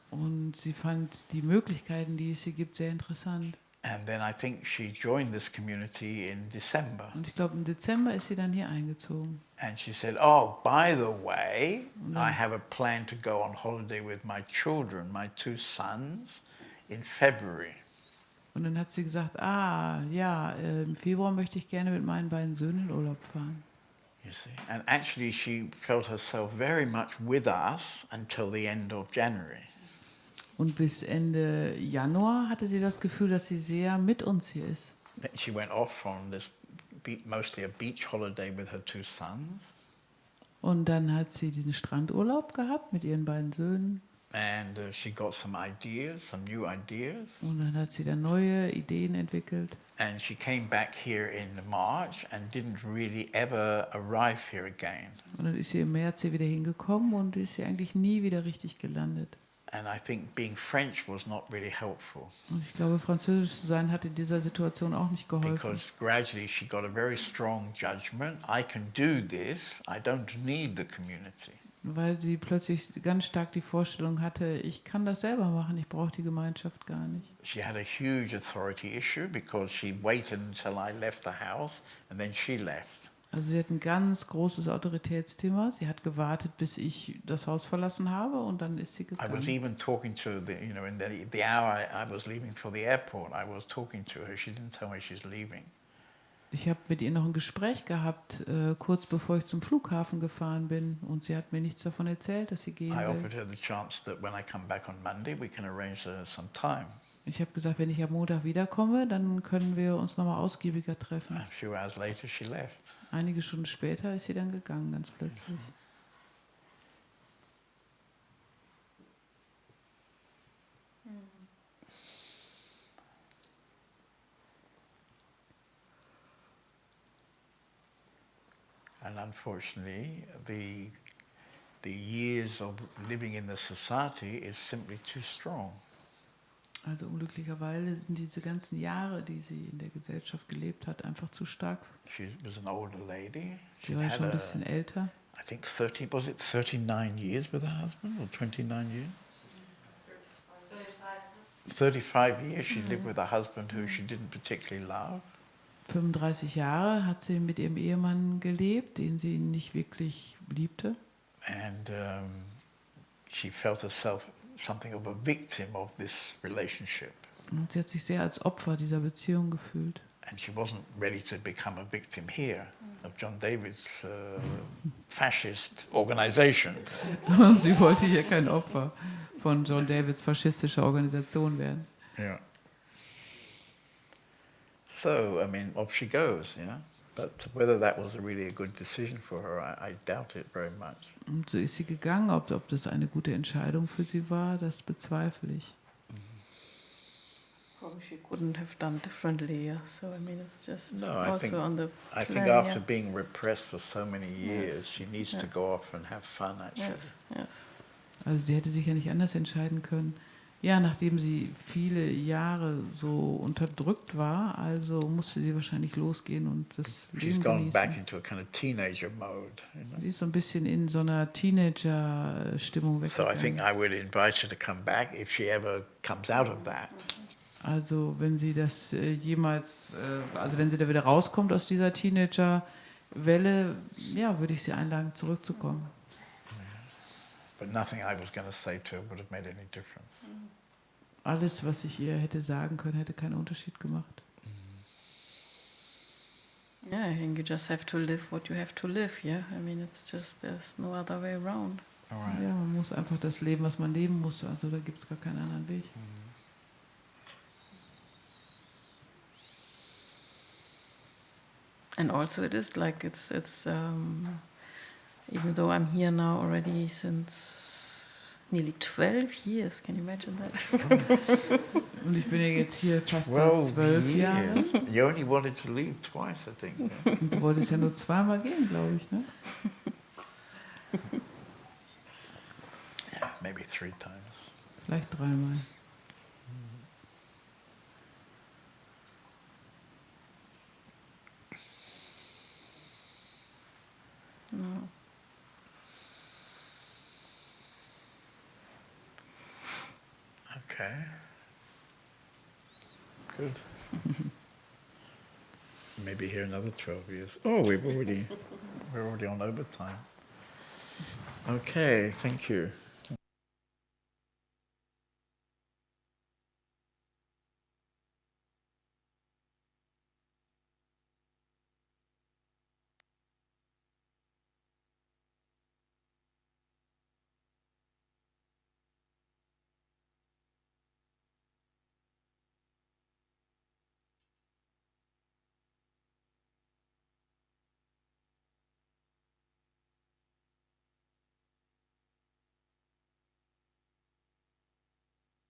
Und sie fand die Möglichkeiten, die es hier gibt, sehr interessant. And then I think she joined this community in December. Und ich glaube, im Dezember ist sie dann hier eingezogen. And she said, oh, by the way, I have a plan to go on holiday with my children, my 2 sons, in February. Und dann hat sie gesagt, im Februar möchte ich gerne mit meinen beiden Söhnen in Urlaub fahren. You see, and actually she felt herself very much with us until the end of January. Und bis Ende Januar hatte sie das Gefühl, dass sie sehr mit uns hier ist. Then she went off on this mostly a beach holiday with her 2 sons. Und dann hat sie diesen Strandurlaub gehabt mit ihren beiden Söhnen. And she got some ideas, some new ideas. Und dann hat sie dann neue Ideen entwickelt. And she came back here in March and didn't really ever arrive here again. Und dann ist sie im März hier wieder hingekommen und ist sie eigentlich nie wieder richtig gelandet. And I think being French was not really helpful Und ich glaube, Französisch zu sein hat in dieser Situation auch nicht geholfen. because gradually she got a very strong judgment. I can do this. I don't need the community. Weil sie plötzlich ganz stark die Vorstellung hatte, ich kann das selber machen, ich brauche die Gemeinschaft gar nicht. She had a huge authority issue because she waited until I left the house and then she left. Also sie hat ein ganz großes Autoritätsthema. Sie hat gewartet, bis ich das Haus verlassen habe und dann ist sie I was gegangen. even talking to in the hour I was leaving for the airport, I was talking to her. She didn't tell me she's leaving. Ich habe mit ihr noch ein Gespräch gehabt, kurz bevor ich zum Flughafen gefahren bin. Und sie hat mir nichts davon erzählt, dass sie gehen I will. offered her the chance that when I come back on Monday, we can arrange some time. Ich habe gesagt, wenn ich am Montag wiederkomme, dann können wir uns nochmal ausgiebiger treffen. A few hours later, she left. Einige Stunden später ist sie dann gegangen, ganz plötzlich. And unfortunately, the years of living in the society is simply too strong. Also unglücklicherweise sind diese ganzen Jahre, die sie in der Gesellschaft gelebt hat, einfach zu stark. She was an older lady. Sie war schon ein bisschen älter. I think 30, was it 39 years with her husband, or 29 years? 35 years she lived with a husband who she didn't particularly love. 35 Jahre hat sie mit ihrem Ehemann gelebt, den sie nicht wirklich liebte. And she felt herself something of a victim of this relationship. Und sie hat sich sehr als Opfer dieser Beziehung gefühlt. And she wasn't ready to become a victim here of John David's fascist organization. Und sie wollte hier kein Opfer von John Davids faschistischer Organisation werden. Yeah. So, I mean, off she goes, yeah? But whether that was really a good decision for her, I doubt it very much. Und so ist sie gegangen. Ob das eine gute Entscheidung für sie war, das bezweifle ich. Probably she couldn't have done differently. Yeah. So I mean, it's just No, I also think- on the. I think plan, after yeah. being repressed for so many years, Yes. she needs Yeah. to go off and have fun, actually. Yes. Yes. Also sie hätte sich ja nicht anders entscheiden können. Ja, nachdem sie viele Jahre so unterdrückt war, also musste sie wahrscheinlich losgehen und das She's Leben gone back genießen. into a kind of teenager mode, you know? Sie ist so ein bisschen in so einer Teenager-Stimmung So I think weggegangen. I would invite her to come back if she ever comes out of that. Also wenn sie das jemals, also wenn sie da wieder rauskommt aus dieser Teenager-Welle, ja, würde ich sie einladen, zurückzukommen. But nothing I was going to say to her would have made any difference. Alles, was ich ihr hätte sagen können, hätte keinen Unterschied gemacht. Yeah, I think you just have to live what you have to live. Yeah. I mean, it's just there's no other way around. All right. Ja, man muss einfach das leben, was man leben muss. Also da gibt es gar keinen anderen Weg. And also, it is like it's even though I'm here now already since nearly 12 years. Can you imagine that? Und ich bin ja jetzt hier fast Well, seit 12 Jahren. years. You only wanted to leave twice, I think. Yeah? Und du wolltest ja nur zweimal gehen, glaube ich, ne? Yeah, maybe 3 times. Vielleicht dreimal. No. Okay. Good. Maybe here another 12 years. Oh, we're already on overtime. Okay, thank you.